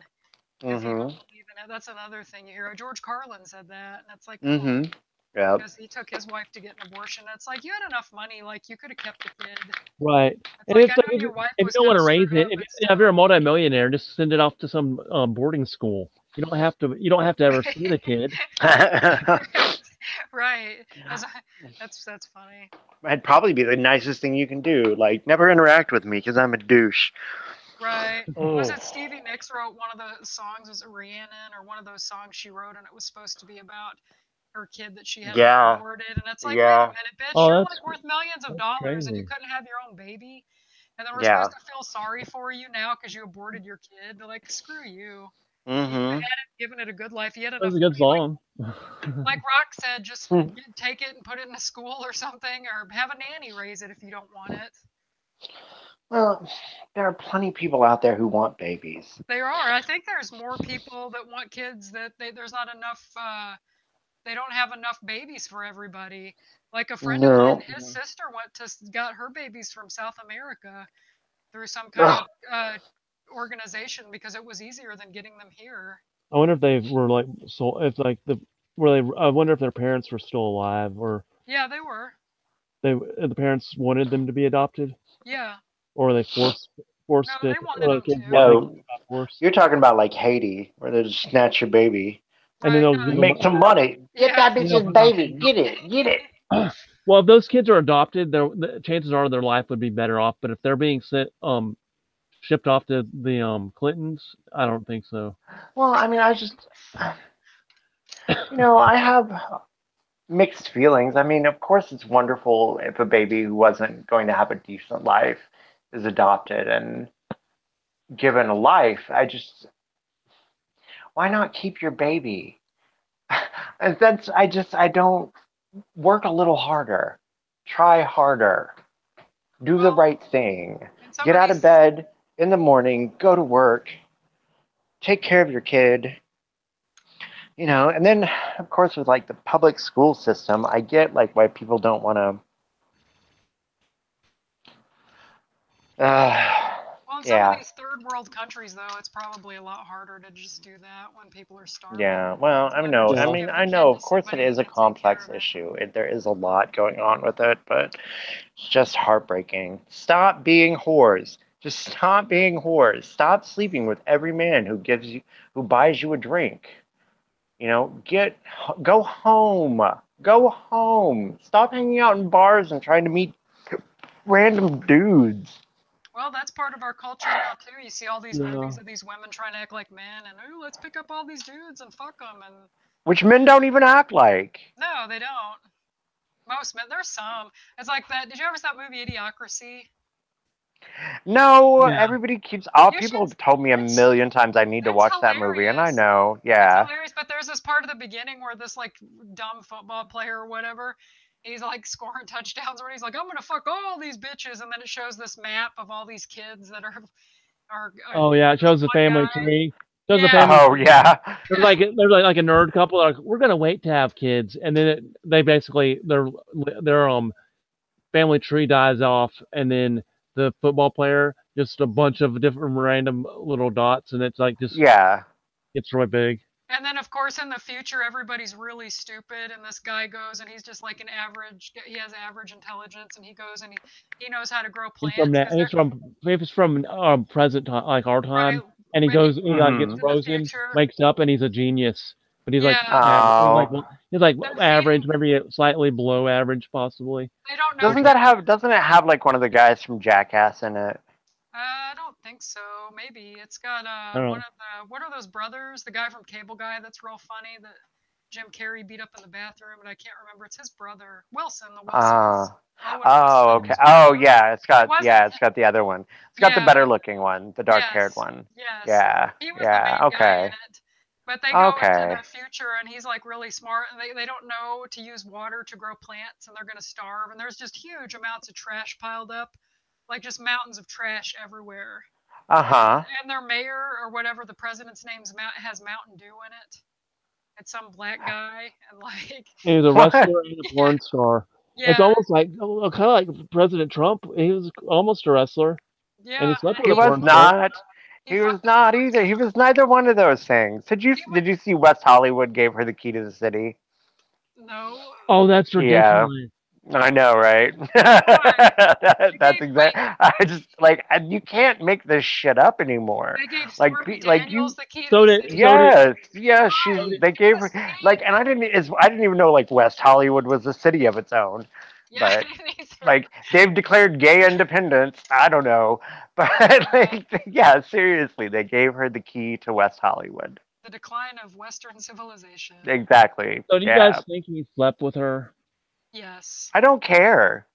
if you don't Mm-hmm. believe in it. That's another thing you hear. George Carlin said that, and it's like, come on, Mm-hmm. Yep. because he took his wife to get an abortion. It's like you had enough money, like you could have kept the kid. Right. It's And like it's I like know your wife if you was don't kind want of to raise screwed it, up, but if you're a still. multimillionaire, just send it off to some boarding school. You don't have to ever see the kid. Right. That's funny. That'd probably be the nicest thing you can do. Like, never interact with me because I'm a douche. Right. Was Oh. it Stevie Nicks wrote one of the songs? Was it Rhiannon or one of those songs she wrote, and it was supposed to be about her kid that she had Yeah. aborted, and it's like, wait a Yeah. minute, bitch, Oh, you're that's like worth millions of dollars, and you crazy. couldn't have your own baby, and then we're Yeah. supposed to feel sorry for you now because you aborted your kid. They're like, screw you. You could Mm-hmm. have had it, given it a good life. You had That was enough a good money, song. like Rock said, just Hmm. take it and put it in a school or something, or have a nanny raise it if you don't want it. Well, there are plenty of people out there who want babies. There are. I think there's more people that want kids that there's not enough. They don't have enough babies for everybody. Like a friend of mine, No. his sister got her babies from South America through some kind Ugh. of organization because it was easier than getting them here. I wonder if they were like so if like the were they I wonder if their parents were still alive or Yeah, they were. the parents wanted them to be adopted Yeah. or they No, forced they it wanted or the them kids to. were taken No, by force. you're talking about like Haiti, where they just snatch your baby. And then Right. they'll No. give them Make some money. Get Yeah. that you know, bitch's baby. Get it. Get it. well, if those kids are adopted, the chances are their life would be better off. But if they're being sent, shipped off to the Clintons, I don't think so. Well, I mean, I have mixed feelings. I mean, of course, it's wonderful if a baby who wasn't going to have a decent life is adopted and given a life. Why not keep your baby? And I don't work a little harder, try harder, do the Well, right thing, in some get of out of these, bed in the morning, go to work, take care of your kid, and then of course with like the public school system, I get like why people don't want to. well, in some of Yeah, these third world countries, though, it's probably a lot harder to just do that when people are starving. yeah. Well, To ever Yeah. just give I the know. kid to Of course, it somebody who is a can take care complex of it. issue. There is a lot going on with it, but it's just heartbreaking. Stop being whores. Just stop being whores. Stop sleeping with every man who buys you a drink. Go home. Go home. Stop hanging out in bars and trying to meet random dudes. Well, that's part of our culture now too. You see all these Yeah. movies of these women trying to act like men, and oh, let's pick up all these dudes and fuck them. And Which men don't even act like. no, they don't. Most men, there's some. It's like that. Did you ever see that movie Idiocracy? No, Yeah. everybody keeps. All You people should. have told me a It's million times I need to it's watch that movie, and I hilarious. know. It's Yeah. hilarious, but there's this part of the beginning where this like dumb football player or whatever, he's like scoring touchdowns, where he's like, "I'm gonna fuck all these bitches," and then it shows this map of all these kids that are Oh yeah, it this shows the one family guy. tree. Shows the Yeah, family Oh tree. yeah. There's like a nerd couple. Like, we're gonna wait to have kids, and then they basically their family tree dies off, and then the football player just a bunch of different random little dots, and it's like just Yeah. gets really big. and then of course in the future everybody's really stupid, and this guy goes and he's just like an average. He has average intelligence, and he goes and he knows how to grow He's from plants that. because they're He's from present time, like our right. time, and he When he goes, he like gets Hmm. into the frozen, future, wakes up, and he's a genius. But he's like yeah, Oh. he's like they're average, feeding. maybe slightly below average, possibly. They don't know Doesn't to that use. have? Doesn't it have like one of the guys from Jackass in it? I don't think so. Maybe it's got I don't one know. of the what are those brothers? The guy from Cable Guy that's real funny that Jim Carrey beat up in the bathroom, and I can't remember. It's his brother, Wilson. The Wilsons. Uh. Owen Oh, Wilson okay. is one of Oh, them. yeah. It wasn't. It's got the other one. It's got the Yeah. better looking one, the dark haired Yes. one. Yes. Yeah. He was the Yeah. main guy in Okay. it. But they go into Okay. the future, and he's like really smart, and they don't know to use water to grow plants, and they're gonna starve, and there's just huge amounts of trash piled up, like just mountains of trash everywhere. Uh And huh. and their mayor or whatever the president's name's has Mountain Dew in it. It's some black guy, and like He was a What? wrestler and a yeah, porn star. It's yeah, almost like kind of like President Trump. He was almost a wrestler, and he yeah. slept He with a was porn star. not. He He was fucked a not porn either. He star. was neither one of those things. He Did would you see West Hollywood gave her the key to the city? no. Oh, that's Yeah. ridiculous. I know, right? Why? They That's gave wait. exact. I just like you can't make this shit up anymore. They gave Like, Stormy like you. Daniels the key to So the did city. so did Yes, yes. Why? so did They It's gave a her like, state. and I didn't even know like West Hollywood was a city of its own. Yeah, But neither. like they've declared gay independence. I don't know, but Uh, like yeah, seriously, they gave her the key to West Hollywood. the decline of Western civilization. Exactly. so do you Yeah. guys think he slept with her? Yes. I don't care.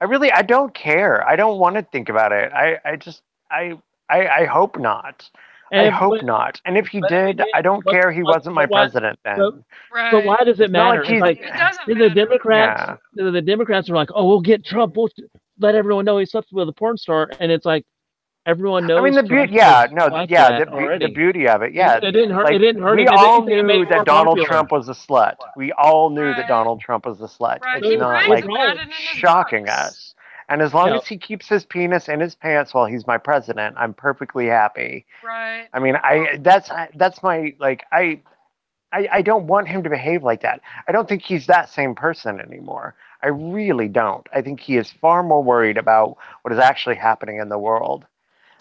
I don't care. I don't want to think about it. I just I I hope not. I And if, hope not. And if he but if he did, did, I don't care. He wasn't my but why? president But, then. but Right. why does it It's not like matter? It's he's like It doesn't the matter. Democrats. yeah. The Democrats are like, oh, we'll get Trump. We'll let everyone know he slept with a porn star, and it's like everyone I mean knows the Trump beauty yeah, is no, like yeah, that the already. beauty of it. Yeah. It didn't hurt. It Like didn't hurt we him. If all anything, it made knew him more that Donald popular. Trump was a slut. We all knew that Right. Donald Trump was a slut. Right. It's He not We've brags like about all, it in his shocking books. us. And as long yeah, as he keeps his penis in his pants while he's my president, I'm perfectly happy. Right. I mean, that's my like I don't want him to behave like that. I don't think he's that same person anymore. I really don't. I think he is far more worried about what is actually happening in the world.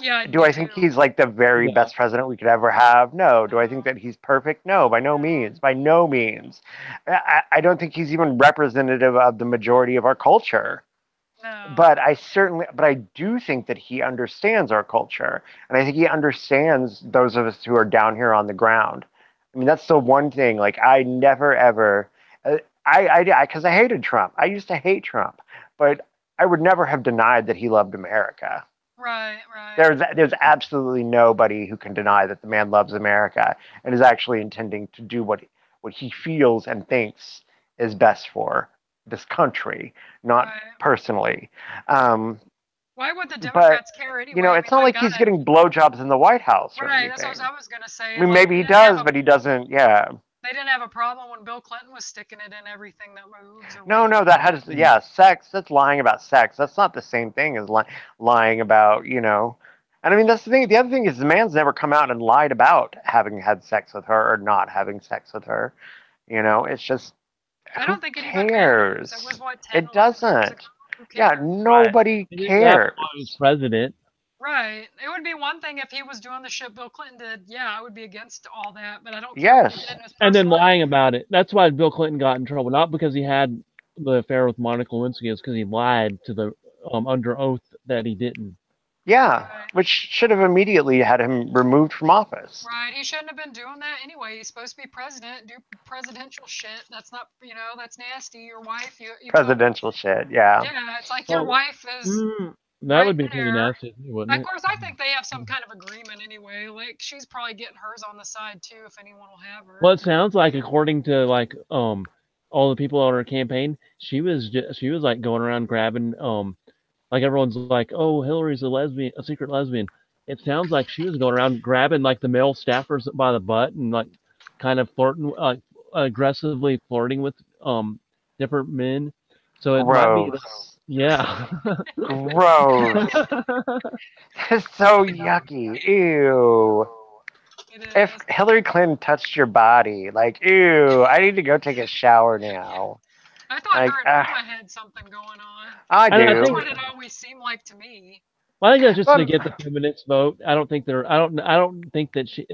Yeah, Do me I too. think he's like the very yeah. best president we could ever have? No. Do I think No. that he's perfect? No, by no No. means. By no means. I don't think he's even representative of the majority of our culture. No. But I do think that he understands our culture, and I think he understands those of us who are down here on the ground. I mean, that's the one thing. Like, I never ever, because I hated Trump. I used to hate Trump, but I would never have denied that he loved America. Right. Right. There's absolutely nobody who can deny that the man loves America and is actually intending to do what he feels and thinks is best for this country, not Right. personally. Why would the But Democrats care anyway? I it's mean, not my like he's God. getting blowjobs in the White House or Right. That's what anything. I was gonna say. I mean, Like maybe they he didn't have does, a but he doesn't. Yeah. they didn't have a problem when Bill Clinton was sticking it in everything that moves or No, no, that has sex. That's lying about sex. That's not the same thing as lying about. And I mean, that's the thing. The other thing is the man's never come out and lied about having had sex with her or not having sex with her. It's just I who don't think it even matters. It cares? was what 10, It 11 years ago. doesn't. Who Yeah, cares? nobody He didn't have cares. while he was president. Right. It would be one thing if he was doing the shit Bill Clinton did. Yeah, I would be against all that, but I don't care what he Yes. did in his And then personal life. lying about it. That's why Bill Clinton got in trouble. Not because he had the affair with Monica Lewinsky, it's because he lied to the under oath that he didn't. Yeah, Right. which should have immediately had him removed from office. Right. He shouldn't have been doing that anyway. He's supposed to be president, do presidential shit. That's not, that's nasty. Your wife, you go, Presidential shit. Yeah. yeah, it's like your Well, wife is. That right would be pretty there. nasty, wouldn't Of it? course, I think they have some kind of agreement anyway. Like she's probably getting hers on the side too, if anyone will have her. Well, it sounds like, according to like all the people on her campaign, she was like going around grabbing like everyone's like, oh, Hillary's a lesbian, a secret lesbian. It sounds like she was going around grabbing like the male staffers by the butt and like kind of flirting, aggressively flirting with different men. So it might be, Gross. yeah. Gross. It's so yucky. Ew. It If is. Hillary Clinton touched your body, like, ew, I need to go take a shower now. I thought Like, her and Emma had something going on. I I do. That's think- what it always seemed like to me. Well, I think that's just Well, to get the feminist vote. I don't think they're. I don't think that she.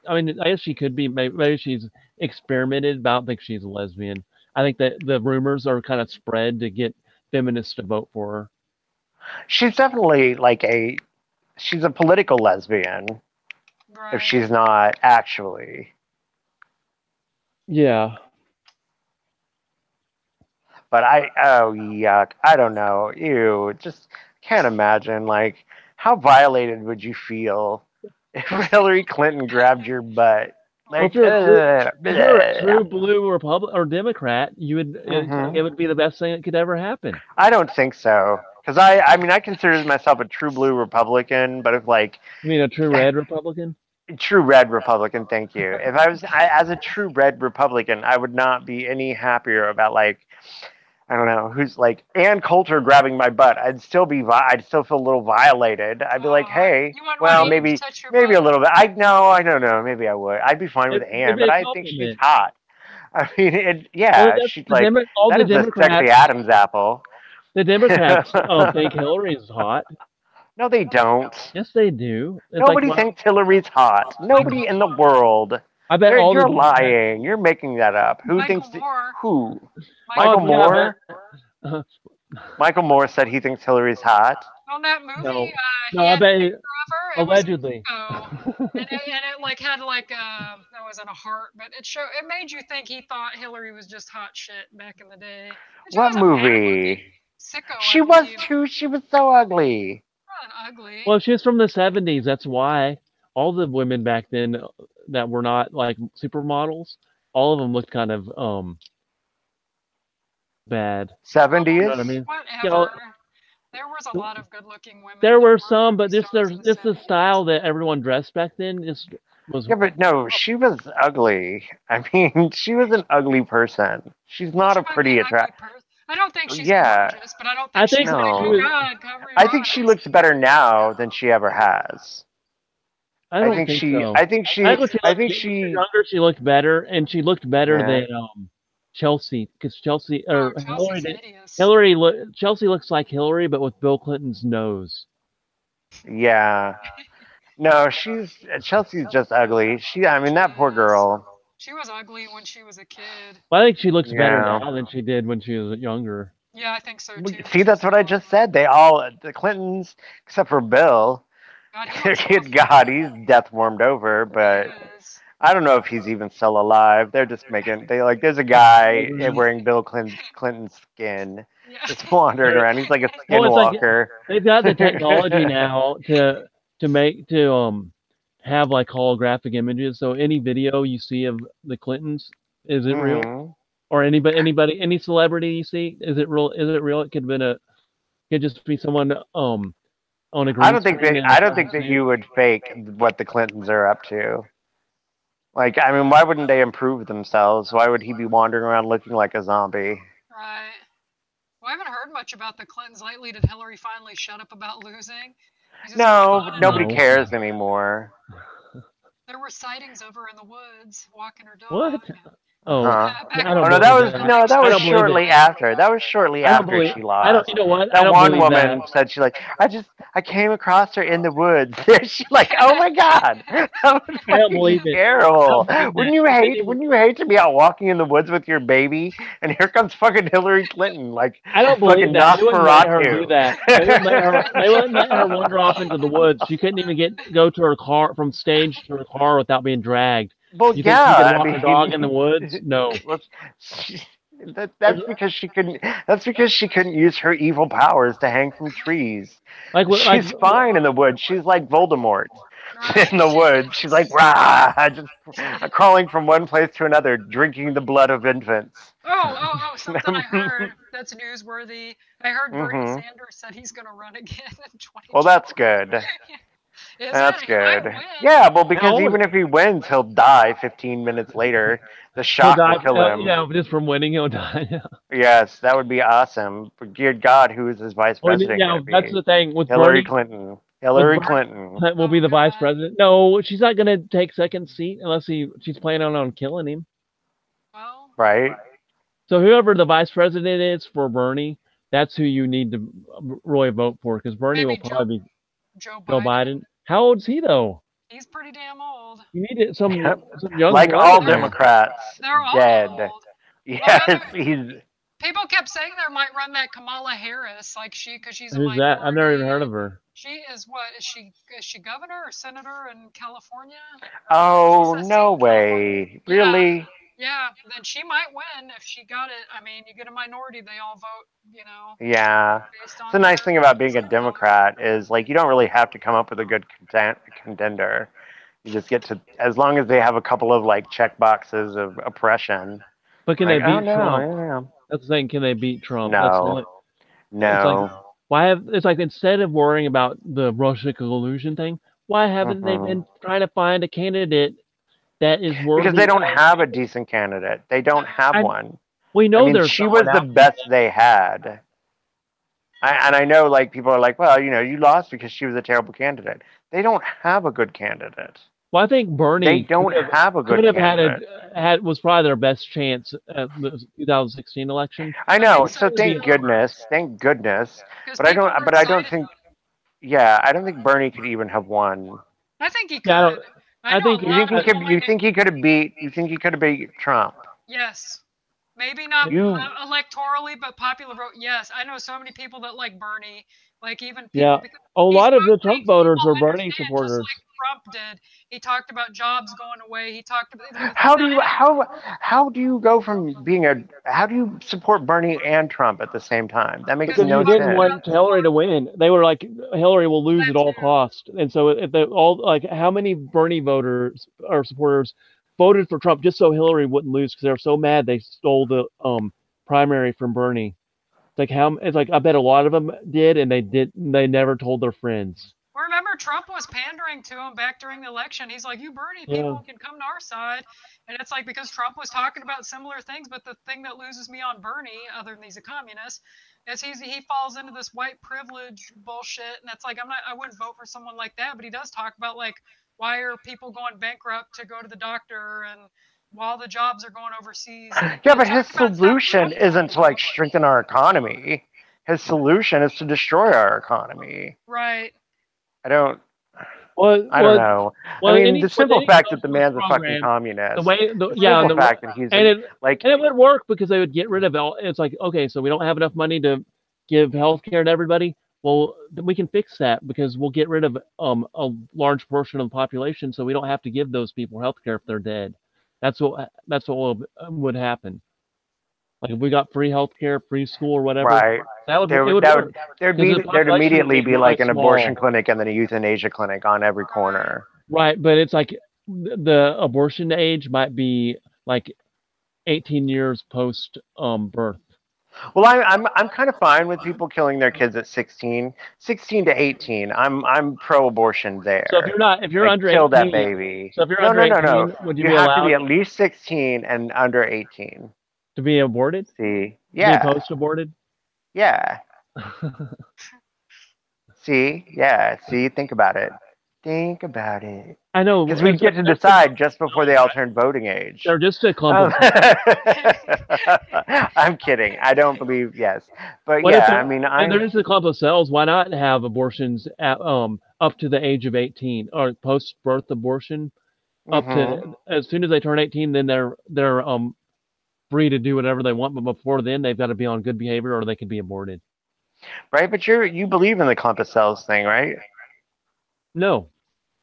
I mean, I guess she could be. Maybe she's experimented, but I don't think she's a lesbian. I think that the rumors are kind of spread to get feminists to vote for her. she's definitely like she's a political lesbian Right. if she's not actually. Yeah. But oh yuck, I don't know. Ew, just can't imagine. Like, how violated would you feel if Hillary Clinton grabbed your butt? Like, If you're a bleh. true blue Republican or Democrat, you would. Mhm. It would be the best thing that could ever happen. I don't think so. Because I mean, I consider myself a true blue Republican, but if like You mean a true red Republican? true red Republican, thank you. If as a true red Republican, I would not be any happier about like, I don't know, who's like Ann Coulter grabbing my butt. I'd still feel a little violated. I'd be like, hey, You want well, Rodney to maybe touch your a butt? little bit. I don't know, maybe I would. I'd be fine with It'd Ann, be a but I think she's compliment. hot. I mean, Well, that's she's the like all that the is a sexy Democrats. Adam's apple. The Democrats think Hillary's hot. No, they don't. Yes, they do. It's Nobody like, thinks Hillary's hot. Nobody in the world. I bet all You're the lying. You're making that up. Who Michael thinks? Moore. Who? Michael Michael yeah, Moore. but- Michael Moore said he thinks Hillary's hot. On that movie, No. he No, I had bet a he- picture of her. It was allegedly. and it like had like that wasn't a heart, but it made you think he thought Hillary was just hot shit back in the day. And she What wasn't bad movie? looking. Sicko. She I was believe. too. She was so ugly. Not ugly. Well, she was from the 70s. That's why all the women back then that were not like supermodels, all of them looked kind of bad. 70s. You know what I mean? Whatever. You know, there was a lot of good-looking women. there that were were some, but movie stars in just the 70s. style that everyone dressed back then just was. Yeah, but no, she was ugly. I mean, she was an ugly person. She's not She a might be pretty an ugly attract. person. I don't think she's Yeah. gorgeous, but I don't I think she's think like, No. oh God, cover your I think she eyes. looks better now than she ever has. I don't think she. so. I think she. I think when I think when she was she. younger, she looked better, and she looked better Yeah. than Chelsea, because Chelsea Oh, or Chelsea's hideous. Chelsea looks like Hillary, but with Bill Clinton's nose. Yeah. No, Chelsea's just ugly. I mean, that poor girl. She was ugly when she was a kid. Well, I think she looks better Yeah. now than she did when she was younger. Yeah, I think so Well, too. see, that's what I just said. The Clintons, except for Bill, God, he their looks kid, awful. God, he's death warmed over, but He is. I don't know if he's even still alive. They're just there's a guy wearing Bill Clinton's skin Yeah. just wandering around. He's like a Well, it's like- skinwalker. They've got the technology now to have like holographic images. So any video you see of the Clintons, is it real? Mhm. Or anybody, any celebrity you see, is it real? Is it real? It could just be someone on a green I don't think screen that and I don't think that you would fake what the Clintons are up to. Like, I mean, why wouldn't they improve themselves? Why would he be wandering around looking like a zombie? Right. Well, I haven't heard much about the Clintons lately. Did Hillary finally shut up about losing? He's just No, like, nobody No. cares anymore. There were sightings of her in the woods walking her dog. What? Oh, Huh? Back I don't Oh when no, believe that was that. no, that I was don't believe shortly it. after. That was shortly I don't after believe. she I lost. don't. You know what? I That don't one believe woman that. said I came across her in the woods. She's like, oh my god, that was I don't believe it. terrible. I don't believe Wouldn't that. you They hate? didn't- Wouldn't you hate to be out walking in the woods with your baby, and here comes fucking Hillary Clinton, like I don't believe fucking that. They wouldn't let her Nosferatu. do that. They wouldn't let her wander off into the woods. She couldn't even go to her car from stage to her car without being dragged. Well, You yeah, think she I could walk mean, her dog in the woods? No. let's- That's because she couldn't. That's because she couldn't use her evil powers to hang from trees. like She's fine in the woods. She's like Voldemort Right. in the woods. She's like rah, just crawling from one place to another, drinking the blood of infants. Something I heard that's newsworthy. I heard Bernie hmm Sanders said he's going to run again in 2020. Well, that's good. Is That's it? He might good. win. Yeah, well, because No. even if he wins, he'll die 15 minutes later. The he'll shock die. will kill him. Yeah, just from winning, he'll die. Yes, that would be awesome. But dear God, who is his vice Well, president yeah, going to that's be? the thing with Hillary Bernie. Clinton. Hillary Bernie- Clinton. That will be Oh, the vice God. president. No, she's not going to take second seat unless she's planning on killing him. Well, Right? So whoever the vice president is for Bernie, that's who you need to really vote for, because Bernie Maybe will probably be Joe Joe Biden. Biden. How old's he though? He's pretty damn old. You need it, some Yep. young Like blood all in there. Democrats. They're all Dead. old. Yes, he's. People kept saying there might run that Kamala Harris, like because she's a Who's that? I've never even heard of minority. her. She is what? Is she governor or senator in California? Oh, She's a no state way. Yeah. Really? Yeah, then she might win if she got it. I mean, you get a minority, they all vote, Yeah. based on It's the nice their thing about being a personality. Democrat is like you don't really have to come up with a good contender. You just get to, as long as they have a couple of like check boxes of oppression. But can Like, they beat oh, no, Trump? yeah. That's the thing. Can they beat Trump? No. That's the only, No. it's like instead of worrying about the Russia collusion thing, why haven't they been trying to find a candidate that is worthy? Because they don't have a decent candidate. They don't have I- one. We know I mean, there's she was someone the out best they had. And I know, like, people are like, well, you lost because she was a terrible candidate. They don't have a good candidate. Well, I think Bernie They don't have a good could have candidate. was probably their best chance at the 2016 election. I know. think so, So thank too. goodness. Thank goodness. 'Cause But I people don't. were But I don't excited. think. Yeah, I don't think Bernie could even have won. I think he could. Yeah, I know think- a You lot think he of could? people You like- think he could have beat? You think he could have beat Trump? Yes. Maybe not You- electorally, but popular vote. Yes, I know so many people that like Bernie. Like even people, Yeah. because A he lot of the spoke Trump things voters people were Bernie understand, supporters. Just like Trump did. He talked about jobs going away. He talked about How do you go from being how do you support Bernie and Trump at the same time? That makes Because Because no you he sense. didn't want Hillary to win. They were like, Hillary will lose at all costs. And so if they all like, how many Bernie voters or supporters voted for Trump just so Hillary wouldn't lose because they were so mad they stole the primary from Bernie. It's like I bet a lot of them did, and they never told their friends. Well, remember, Trump was pandering to him back during the election. He's like, you Bernie people can come to our side. And it's like, because Trump was talking about similar things, but the thing that loses me on Bernie, other than he's a communist, is he falls into this white privilege bullshit. And it's like, I wouldn't vote for someone like that, but he does talk about like, why are people going bankrupt to go to the doctor and while the jobs are going overseas? Yeah, but his solution isn't to like strengthen our economy. His solution is to destroy our economy. Right. I don't Well, know. well, I mean, any- the simple any fact that the social man's a fucking program, communist. the way, The yeah, simple the, fact that he's and it like, and it would work because they would get rid of all. It's like, okay, so we don't have enough money to give health care to everybody. Well, then we can fix that because we'll get rid of a large portion of the population, so we don't have to give those people health care if they're dead. That's what would happen. Like if we got free health care, free school, or whatever, right? that would There, it would that work. would there'd Because the there'd population immediately would be get like really an abortion small. clinic and then a euthanasia clinic on every corner. Right, but it's like the abortion age might be like 18 years post birth. Well, I'm kind of fine with people killing their kids at 16 to 18. I'm pro-abortion there. So if you're Like, under kill 18, that baby. So if you're No, under no, 18, would you, You be have allowed to be at least 16 and under 18. to be aborted? See, To yeah, be post-aborted? yeah. See, yeah. See, think about it. Think about it. I know. Because we get to decide just before they all turn voting age. They're just a clump of I'm kidding. I don't believe, yes. But What if yeah, there- I mean, and there is a clump of cells. Why not have abortions at, up to the age of 18 or post-birth abortion up Mhm. to as soon as they turn 18, then they're free to do whatever they want. But before then, they've got to be on good behavior or they can be aborted. Right, but you believe in the clump of cells thing, right? No,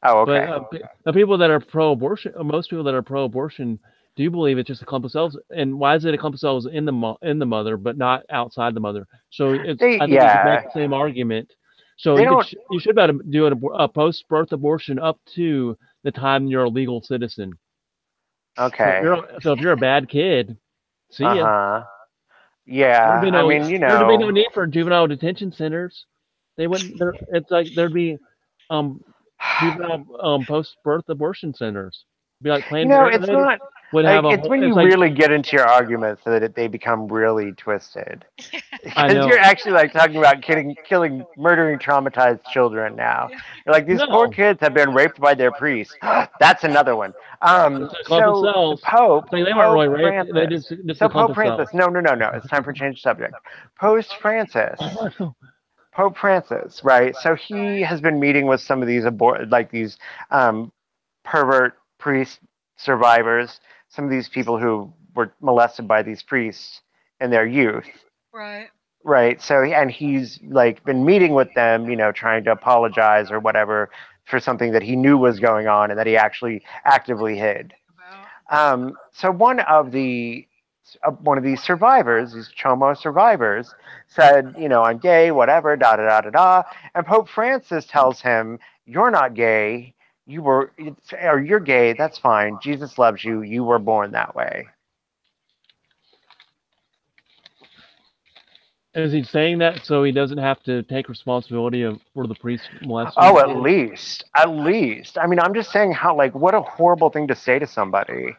Oh, okay. but the people that are pro-abortion, most people that are pro-abortion, do believe it's just a clump of cells. And why is it a clump of cells in the mother, but not outside the mother? So I think you could make the same argument. So you should be able to do a post-birth abortion up to the time you're a legal citizen. Okay. So if you're a bad kid, see ya. Yeah. There'd be no need for juvenile detention centers. They wouldn't. It's like there'd be juvenile post-birth abortion centers. Be like Planned Parenthood. It's not. It's when you really get into your arguments that they become really twisted. Because you're actually like talking about killing, murdering traumatized children now. You're like, these poor kids have been raped by their priests. That's another one. So the Pope. They weren't really raped. They just Pope Francis. No. It's time for change of subject. Pope Francis, right? So he has been meeting with some of these pervert priest survivors, some of these people who were molested by these priests in their youth. Right. So, and he's like been meeting with them, trying to apologize or whatever for something that he knew was going on and that he actually actively hid. So one of these survivors, these Chomo survivors, said, I'm gay, whatever, da da da da da. And Pope Francis tells him, you're not gay. You're gay. That's fine. Jesus loves you. You were born that way. Is he saying that so he doesn't have to take responsibility for the priest molesting? Oh, at least. I mean, I'm just saying what a horrible thing to say to somebody.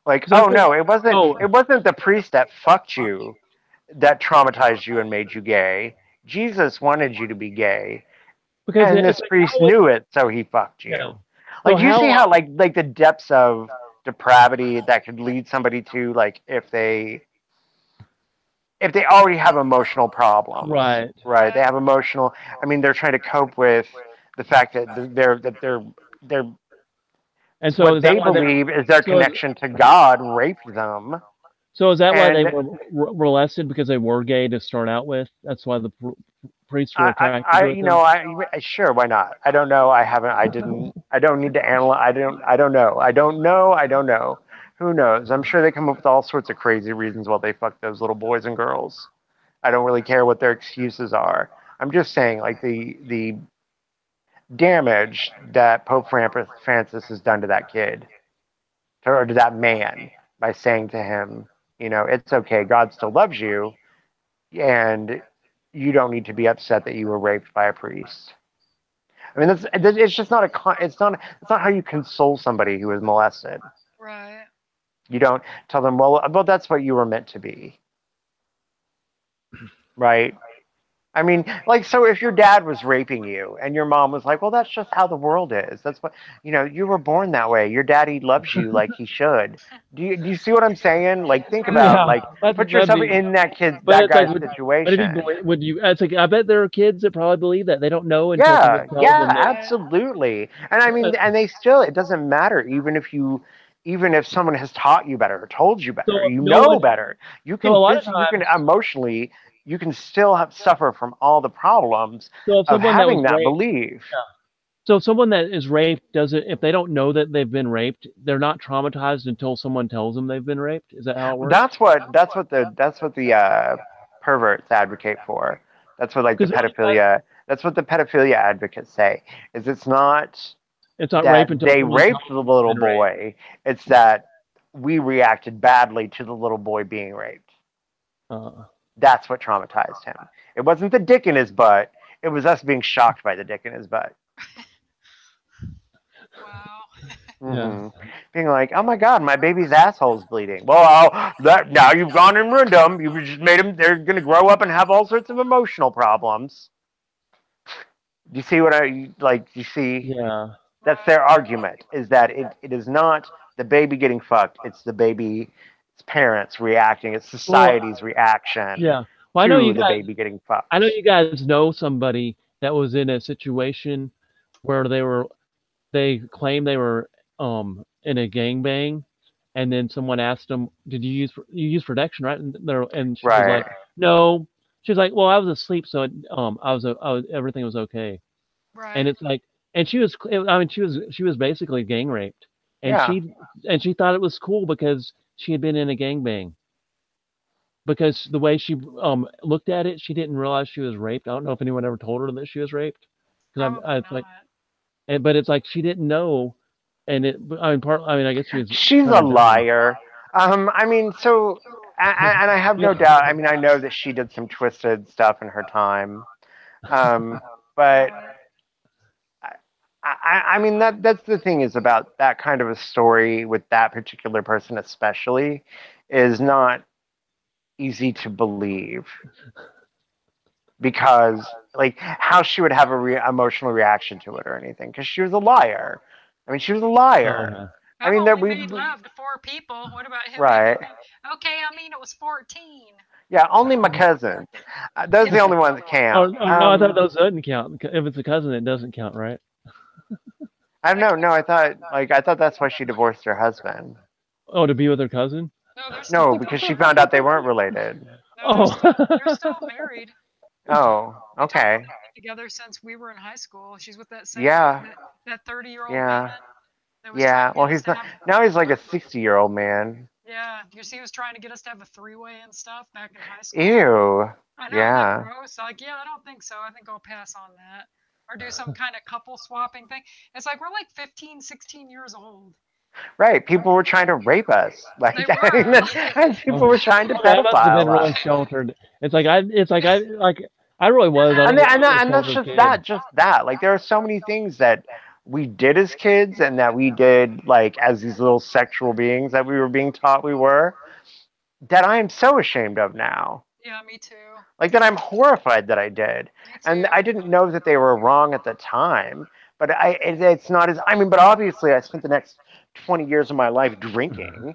Like, no, it wasn't the priest that fucked you that traumatized you and made you gay. Jesus wanted you to be gay. And this priest knew it, so he fucked you. Yeah. Like, you see how the depths of depravity that could lead somebody to, like, if they already have emotional problems. Right. They have emotional. I mean, they're trying to cope with the fact that they're and so what they believe is their connection to God raped them. So is that why they were molested, because they were gay to start out with? That's why the priests were attracted. Sure, why not? I don't know. I don't need to analyze. I don't know. Who knows? I'm sure they come up with all sorts of crazy reasons why they fuck those little boys and girls. I don't really care what their excuses are. I'm just saying, like, the damage that Pope Francis has done to that kid, or to that man, by saying to him, it's okay, God still loves you, and you don't need to be upset that you were raped by a priest. I mean, it's just not it's not how you console somebody who was molested. Right. You don't tell them, well, that's what you were meant to be. Right? I mean, like, so if your dad was raping you and your mom was like, well, that's just how the world is. That's what, you were born that way. Your daddy loves you like he should. Do you see what I'm saying? Like, think about, put yourself in that guy's situation. Would you, I bet there are kids that probably believe that. They don't know. Yeah, absolutely. And I mean, and it doesn't matter, even if someone has taught you better or told you better, better. You can emotionally, you can still suffer from all the problems of having that belief. Yeah. So someone that is raped if they don't know that they've been raped, they're not traumatized until someone tells them they've been raped. Is that how it works? That's what the perverts advocate for. That's what the pedophilia. That's what the pedophilia advocates say. It's not rape until they raped the little boy. It's that we reacted badly to the little boy being raped. That's what traumatized him. It wasn't the dick in his butt. It was us being shocked by the dick in his butt. Wow. Mm-hmm. Being like, oh my God, my baby's asshole's bleeding. Well, now you've gone and ruined them. You've just made them. They're going to grow up and have all sorts of emotional problems. Do you see what you see? Yeah. That's their argument, is that it is not the baby getting fucked. It's the baby's parents reacting. It's society's reaction. Yeah. Well, I know the baby getting fucked. I know you guys know somebody that was in a situation where they claimed they were in a gangbang, and then someone asked them, "Did you use protection?" Right? And she was like, "No." She's like, "Well, I was asleep, so everything was okay." Right. And it's like, and she was basically gang raped. and Yeah. she thought it was cool because she had been in a gangbang. Because the way she looked at it, she didn't realize she was raped. I don't know if anyone ever told her that she was raped. Because Probably it's like, not. but it's like she didn't know, and I mean, I guess she was She's kind a of dumb. liar. I mean, so, and I have no Yeah. doubt. I mean, I know that she did some twisted stuff in her time. But Right. I mean, that's the thing is about that kind of a story with that particular person, especially, is not easy to believe because, like, how she would have a emotional reaction to it or anything because she was a liar. I mean, she was a Oh, liar. okay. I I've mean, that only made love to 4 people. What about him making right. me? Okay, I mean it was 14. Yeah, only my cousins. Those are the Yeah. only ones that count. Oh no, I thought those doesn't count. If it's a cousin, it doesn't count, right? I That don't know. No, counts. I thought that's why she divorced her husband. Oh, to be with her cousin? No, they're still No, because she together. found out they weren't related. No, Oh. they're still married. Oh, They talk about okay. being together since we were in high school. She's with that same Yeah, that 30-year-old man yeah, that was trying yeah. to Well, get us he's to not. have. Now he's like a 60-year-old man. Yeah, you see, he was trying to get us to have a three-way and stuff back in high school. Ew. I know, isn't that Yeah. gross? Like, yeah, I don't think so. I think I'll pass on that. Or do some kind of couple swapping thing. It's like we're like 15, 16 years old. Right. People were trying to rape us. They Like, I mean, were. and people were trying to Okay, I must have been pedophile really us. sheltered. I really was. I And think I was a and that's sheltered just kid. that, just that. Like there are so many things that we did as kids and that we did like as these little sexual beings that we were being taught we were that I am so ashamed of now. Yeah, me too. Like that I'm horrified that I did. Me And too. I didn't know that they were wrong at the time. But it's not as I mean, but obviously I spent the next 20 years of my life drinking.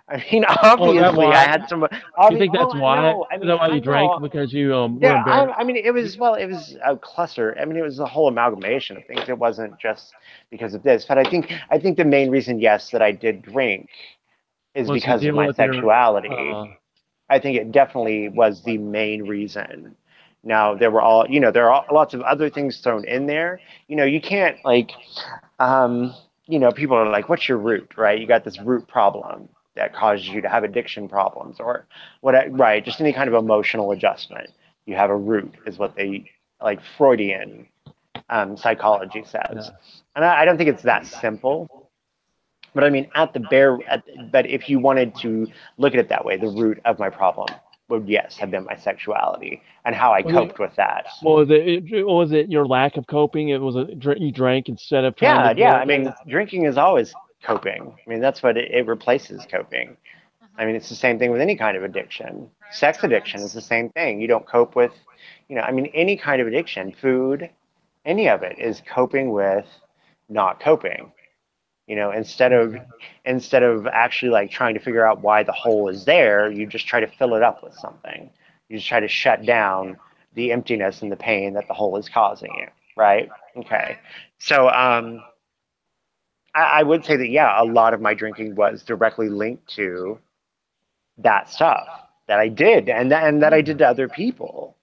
I mean, Oh, is that obviously I why? had some You think that's well, why? no, I Is mean, that why I you drank? know. Because you were Yeah, embarrassed? I mean, it was well, it was a cluster. I mean, it was a whole amalgamation of things. It wasn't just because of this, but I think the main reason, yes, that I did drink is Was to because of deal my with your sexuality. I think it definitely was the main reason. Now there were all, there are lots of other things thrown in there. You can't like, um, people are like, "What's your root?" Right? You got this root problem that causes you to have addiction problems, or what? Right? Just any kind of emotional adjustment. You have a root, is what they like Freudian psychology yeah. says, and I don't think it's that simple. But I mean, but if you wanted to look at it that way, the root of my problem would, yes, have been my sexuality and how I Was it, coped with that. was it your lack of coping? It was you drank instead of trying to Yeah, yeah. deal I with mean, it? drinking is always coping. I mean, that's what it replaces coping. I mean, Hmm. it's the same thing with any kind of addiction. Right, Sex addiction is drugs. the same thing. You don't cope with, I mean, any kind of addiction, food, any of it is coping with not coping. Instead of Okay. actually like trying to figure out why the hole is there, you just try to fill it up with something. You just try to shut down the emptiness and the pain that the hole is causing you. Right? Okay. Right. So I would say that yeah, a lot of my drinking was directly linked to that stuff that I did and that I did to other people.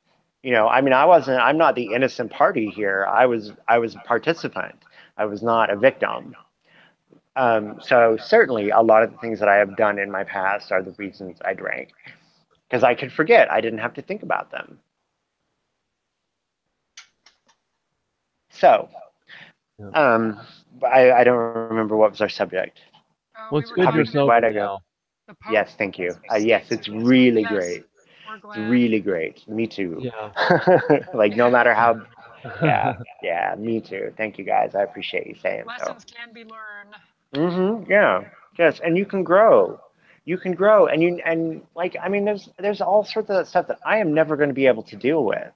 I mean, I'm not the innocent party here. I was a participant. I was not a victim. So certainly a lot of the things that I have done in my past are the reasons I drank because I could forget. I didn't have to think about them. So Yeah. I don't remember what was our subject. Well, We it's were good you're talking about Why'd sober I go? now. the Pope Yes, thank and you. some Yes, mistakes it's he made. So really yes, great. we're It's glad. really great. Me too. Yeah. Like no matter how, yeah, yeah, me too. Thank you guys. I appreciate you saying so. Lessons can be learned. Yeah. Yes, and you can grow. You can grow, and like I mean, there's all sorts of that stuff that I am never going to be able to deal with.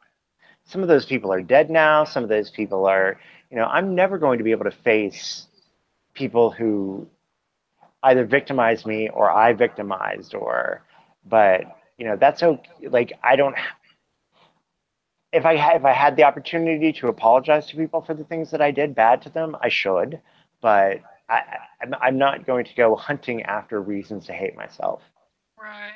Some of those people are dead now. Some of those people are, I'm never going to be able to face people who either victimized me or I victimized but that's okay. Like I don't if I had the opportunity to apologize to people for the things that I did bad to them, I should. But I'm not going to go hunting after reasons to hate myself. Right.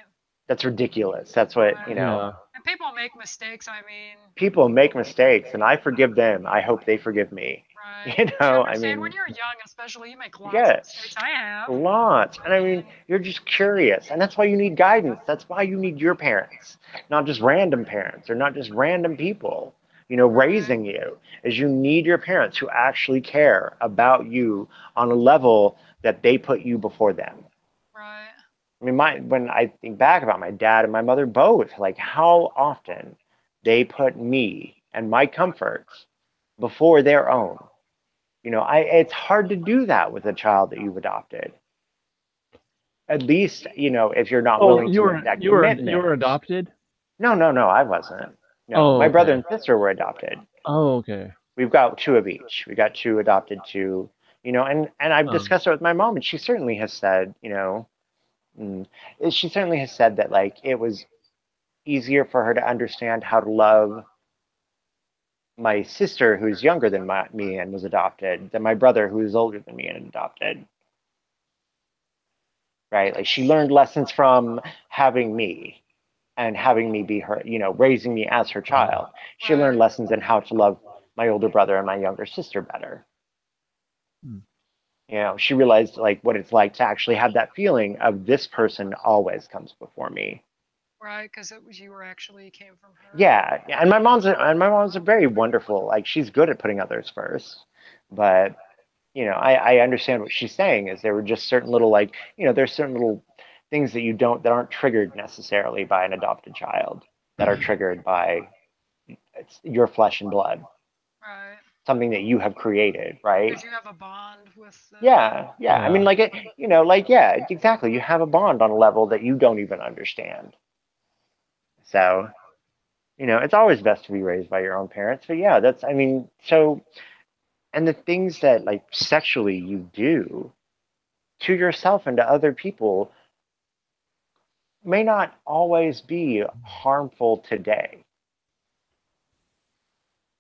That's ridiculous. That's what Right. Yeah. And people make mistakes. I mean, people make mistakes, and I forgive them. I hope they forgive me. Right. You You know, I understand when mean, you're young, especially, you make lots of mistakes. yes, I have. lots. And I mean, And you're just curious. And that's why you need guidance. That's why you need your parents, not just random parents or not just random people, right, raising you, is you need your parents who actually care about you on a level that they put you before them. right, I mean, when I think back about my dad and my mother both, like how often they put me and my comforts before their own. It's hard to do that with a child that you've adopted. At least, if you're not Oh, willing you to make were that you were you commitment. were adopted? No, no, no, I wasn't. No, Oh, my brother okay. and sister were adopted. Oh, okay. We've got two of each. We got two adopted two, and I've Um, discussed it with my mom, and she certainly has said, mm, she certainly has said that like it was easier for her to understand how to love my sister who's younger than me and was adopted than my brother who is older than me and adopted. Right? Like she learned lessons from having me and having me be her, raising me as her child. She learned right. lessons in how to love my older brother and my younger sister better. hmm. She realized like what it's like to actually have that feeling of this person always comes before me. Right, because it was you were actually came from her. Yeah, yeah, and my mom's a very wonderful. Like she's good at putting others first, but I understand what she's saying is there were just certain little like there's certain little things that aren't triggered necessarily by an adopted child that are triggered by your flesh and blood, Right. something that you have created, right? Because you have a bond with the. Yeah, yeah. I mean, Yeah. like like yeah, exactly. You have a bond on a level that you don't even understand. So, it's always best to be raised by your own parents. But yeah, I mean, so, and the things that like sexually you do to yourself and to other people may not always be harmful today,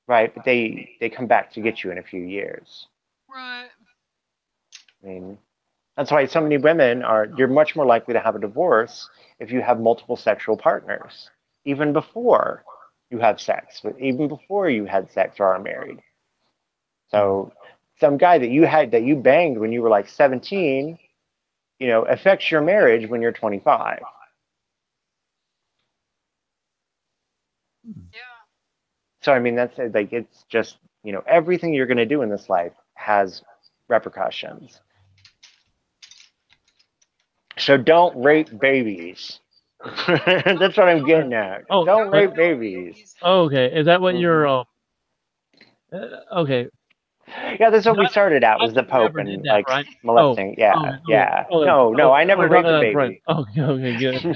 right? But they come back to get you in a few years. Right. I mean, that's why so many women you're much more likely to have a divorce if you have multiple sexual partners, even before you have sex, even before you had sex or are married. Hmm. So some guy that you banged when you were like 17, affects your marriage when you're 25. Hmm. Yeah. So I mean that's like it's just, everything you're going to do in this life has repercussions. So don't rape babies. Don't That's what I'm kill. getting at. Oh, Don't Don't but rape kill babies. babies. oh, okay. Is that what Mm-mm. you're? Okay. Yeah, that's what we Not started out not was that the you Pope ever did and that, like right? Oh. molesting. Oh. Yeah, Oh. yeah. Oh. No, no, Oh. I never We're talking raped a about friends. baby. Okay. Okay. Good.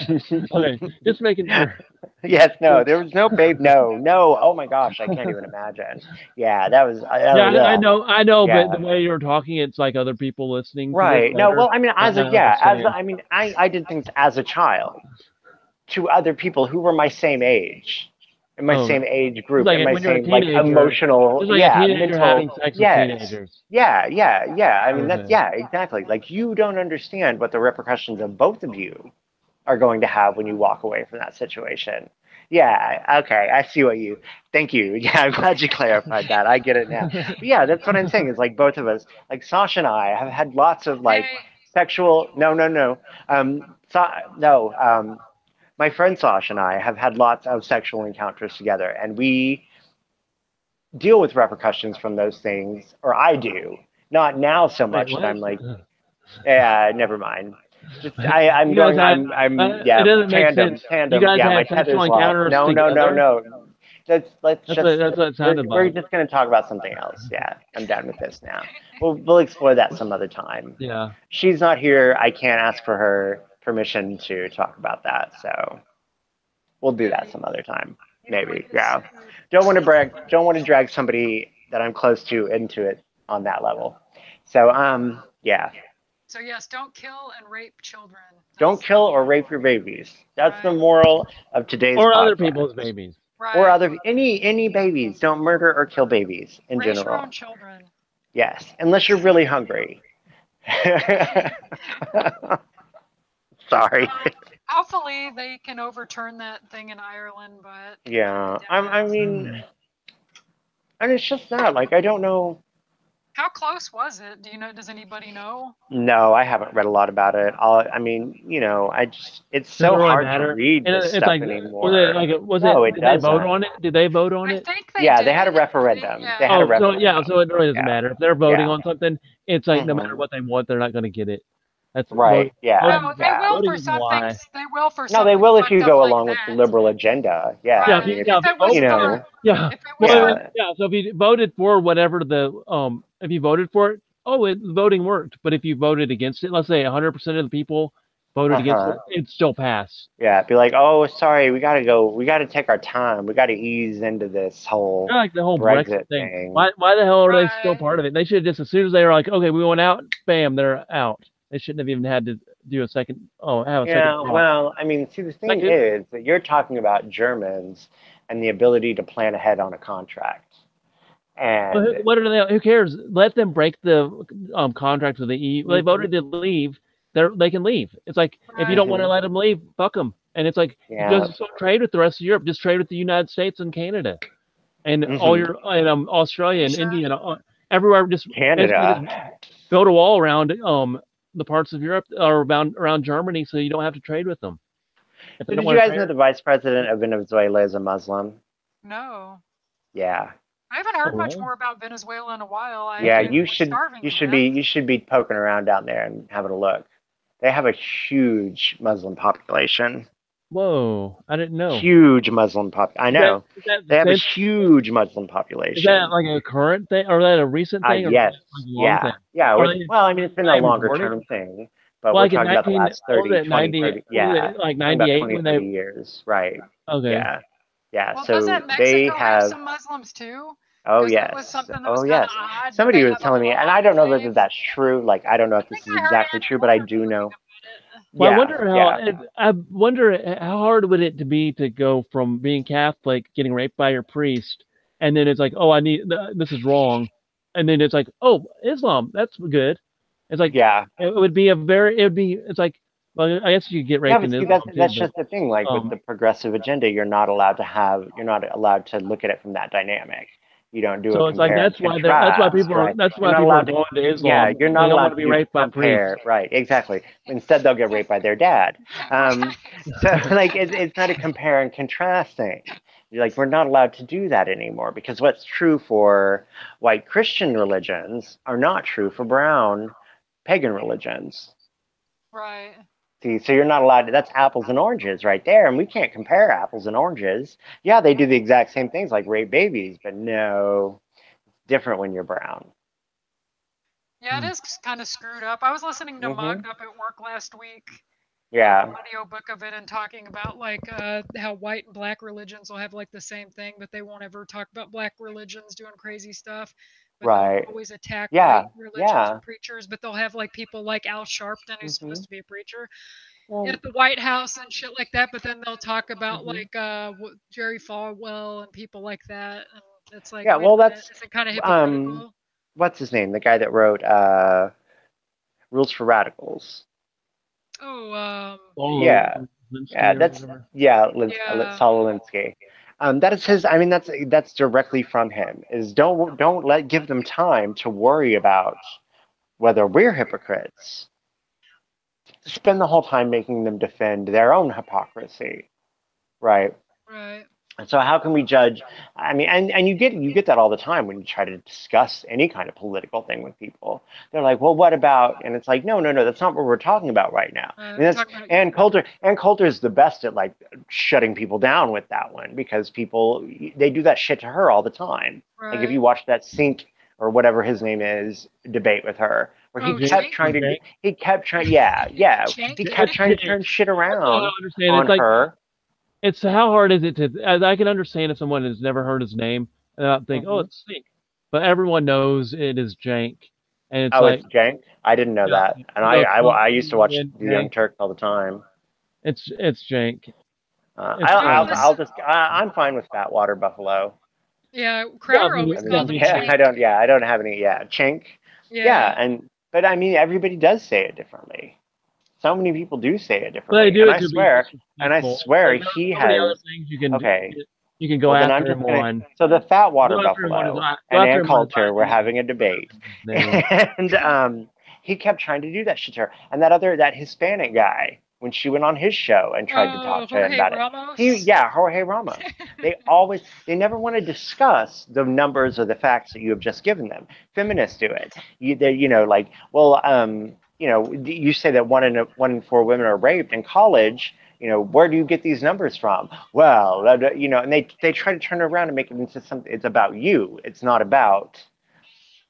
Okay. Just making sure. Yes, no, Yeah. there was no babe. No, no. Oh my gosh, I can't even imagine. Yeah, that Yeah. was I know. I know. But yeah. the way you're talking, it's like other people listening to this Right. No, later well, I mean, might as a not yeah, understand. I mean, I did things as a child to other people who were my same age, in my Oh. same age It's group, like in my when you're a same like teenager. emotional, It's like a yeah, teenager mental, having sex with yes, teenagers. yeah, yeah, yeah. I mean, Okay. yeah, exactly. Like you don't understand what the repercussions of both of you are going to have when you walk away from that situation. Yeah, okay, I see what you. Thank you. Yeah, I'm glad you clarified that. I get it now. But yeah, that's what I'm saying. Is like both of us, like Sasha and I, have had lots of like Hey. sexual. No, no, no. So, no. My friend Sasha and I have had lots of sexual encounters together, and we deal with repercussions from those things, or I do. Not now so Wait, much that what? I'm like, yeah, never mind. Just I'm You guys going. had. I'm It yeah. doesn't make Tandem, sense. You tandem. guys Yeah, my had sexual tether's lost. encounters No, no, no, together. no. Let's just That's what it sounded we're like. just gonna talk about something else. Yeah, I'm done with this now. We'll explore that some other time. Yeah. She's not here. I can't ask for her permission to talk about that. So we'll do Yeah. that some other time. You don't Maybe. want this. Yeah. Don't want to brag. Don't want to drag somebody that I'm close to into it on that level. So yeah. So yes, don't kill and rape children. Don't That's kill or rape your babies. That's the right. moral of today's Or other podcast. people's babies. Or Right. other any babies. Don't murder or kill babies in Raise your own general. children. Yes, unless you're really hungry. Sorry. Hopefully they can overturn that thing in Ireland, but I Yeah. doubt I it. mean, and it's just that. Like, I don't know. How close was it? Do you know? Does anybody know? No, I haven't read a lot about it. I mean, it's Does it so really hard to matter? read And this it's stuff like, anymore. was No, it? it Did they vote doesn't. on it? Did they vote on I it? think they Yeah, did. they had a referendum. They Yeah. had a Oh, so yeah, referendum. so it really doesn't Yeah, matter if they're voting yeah. on something. It's like no matter Hmm. what they want, they're not going to get it. That's Right. Yeah, No, they yeah. will voting for is a lie. something. They will for No, they something will if you fucked up go like along with the that. liberal agenda. Yeah, Yeah, I if mean, you, if yeah, If if you it was you voted for, for, know, yeah, if it was well, for, yeah. yeah. So if you voted for whatever if you voted for it, voting worked. But if you voted against it, let's say 100% of the people voted against it, Uh-huh. it'd still pass. Yeah, be like, oh, sorry, we gotta go. We gotta take our time. We gotta ease into this whole Kind of like the whole Brexit Brexit thing. thing. Why the hell are they still right. part of it? They should just as soon as they were like, okay, we went out, bam, they're out. They shouldn't have even had to do have a second Yeah, thought. well, I mean, see, the thing Like, is that you're talking about Germans and the ability to plan ahead on a contract. well, And what are they? Who cares? Let them break the contract with the EU. They hmm voted to leave. They can leave. It's like if you don't Right. want to hmm let them leave, fuck them. And it's like yeah, just don't trade with the rest of Europe. Just trade with the United States and Canada and all hmm your and Australia and Asia. India and everywhere. Just basically just Canada. build a wall around the parts of Europe or around Germany, so you don't have to trade with them. If So they don't did you want to guys trade, know the vice president of Venezuela is a Muslim? No. Yeah. I haven't oh heard much really? more about Venezuela in a while. Yeah, They're starving to death. you should be poking around down there and having a look. They have a huge Muslim population. Whoa, I didn't know. Huge Muslim pop. I know. Is that They have a since? huge Muslim Is that population. like a current thing, or is that a recent thing, or is Yes. that like a long thing? Yeah. Yeah. Are they Well, I mean, it's been a they longer born it? term thing, but Well, we're like in talking about the 19, last what was 30, it, 20, 90? 30. What was Yeah. it like Talking about 98 20, when they? 30 years. Right. Okay. Yeah. Yeah. Well, So doesn't they Mexico have have, some Muslims too? oh, Because that was yes. something that was Oh, kind of yes. odd, but Somebody they was have a telling me, little and I don't know whether enclave. that's true. Like, I don't know I if this think is I heard exactly Andrew true, but I Warner do talking know. about it. Well, Yeah. Yeah. I wonder how hard would it to be to go from being Catholic, getting raped by your priest, and then it's like, oh, this is wrong, and then it's like, oh, Islam, that's good. It's like Yeah. it would be it's like, well, I guess you could get Yeah, raped but in see, Islam too, that's but just the thing. Like with um, the progressive agenda, you're not allowed to look at it from that dynamic. You don't do a so it's like compare and people contrast, are right? that's You're why not people are allowed to. going to Yeah, Islam. you're They not don't want to allowed be to raped by priests. compare, right? Exactly. Instead, they'll get raped by their dad. Um, Right. so like it's not a compare and contrast thing. You're like we're not allowed to do that anymore because what's true for white Christian religions are not true for brown pagan religions. Right. See, so you're not allowed to, that's apples and oranges right there, and we can't compare apples and oranges. Yeah, they do the exact same things like rape babies, but no, it's different when you're brown. Yeah, it Hmm. is kind of screwed up. I was listening to Hmm. Mugged Up at work last week, Yeah, audio book of it, and talking about like how white and black religions will have like the same thing, but they won't ever talk about black religions doing crazy stuff. But they'll right. always attack white Yeah, religions or yeah. preachers. But they'll have like people like Al Sharpton, who's Hmm. supposed to be a preacher, Well, at the White House and shit like that. But then they'll talk about hmm. like Jerry Falwell and people like that, and it's like, Yeah, wait well, a minute, that's, is it kind of um, hypocritical? what's his name? The guy that wrote Rules for Radicals. Oh, Yeah, yeah, Linsky or that's, whatever. yeah, yeah. Saul Alinsky. That is his. I mean, that's directly from him. Is don't let give them time to worry about whether we're hypocrites. Spend the whole time making them defend their own hypocrisy, right? Right. So how can we judge? I mean, and you get that all the time when you try to discuss any kind of political thing with people. They're like, well, what about? And it's like, no, that's not what we're talking about right now. And that's Talking about Ann Coulter's the best at like shutting people down with that one because people they do that shit to her all the time. Like if right. you watch that Sync or whatever his name is debate with her, where Oh, Jake, Chink. he kept trying, yeah, he Chink. kept trying to Jake. turn shit That's what I don't around understand. on It's like her. it's how hard is it to? I can understand if someone has never heard his name and not think, oh, Mhm. it's Stink, but everyone knows it is Jank, and it's Oh, like, it's Jank. I didn't know yeah, that, and you go, I used to watch and The Young Jank. Turks all the time. It's Jank. It's Well, funny. I'm fine with Fatwater Buffalo. yeah, Yeah, Crowder always I mean, calls him yeah, Chink. I don't have any, yeah, Chink. Yeah. Yeah, but I mean, everybody does say it differently. So many people do say it but they differently, do it to be and I disrespectful. It's swear like there's he so many other has. things you can do. Okay, You can go Well, then I'm after just him gonna. on. So the fat water Go after him on his. buffalo Go and after Ann him on his Coulter were IG having a debate, name. and he kept trying to do that shit to her. And that Hispanic guy, when she went on his show and tried to Oh, talk to him Jorge about it, Ramos. Jorge Ramos. They never want to discuss the numbers or the facts that you have just given them. Feminists do it. You say that one in four women are raped in college. Where do you get these numbers from? Well, and they try to turn it around and make it into something. It's about you. It's not about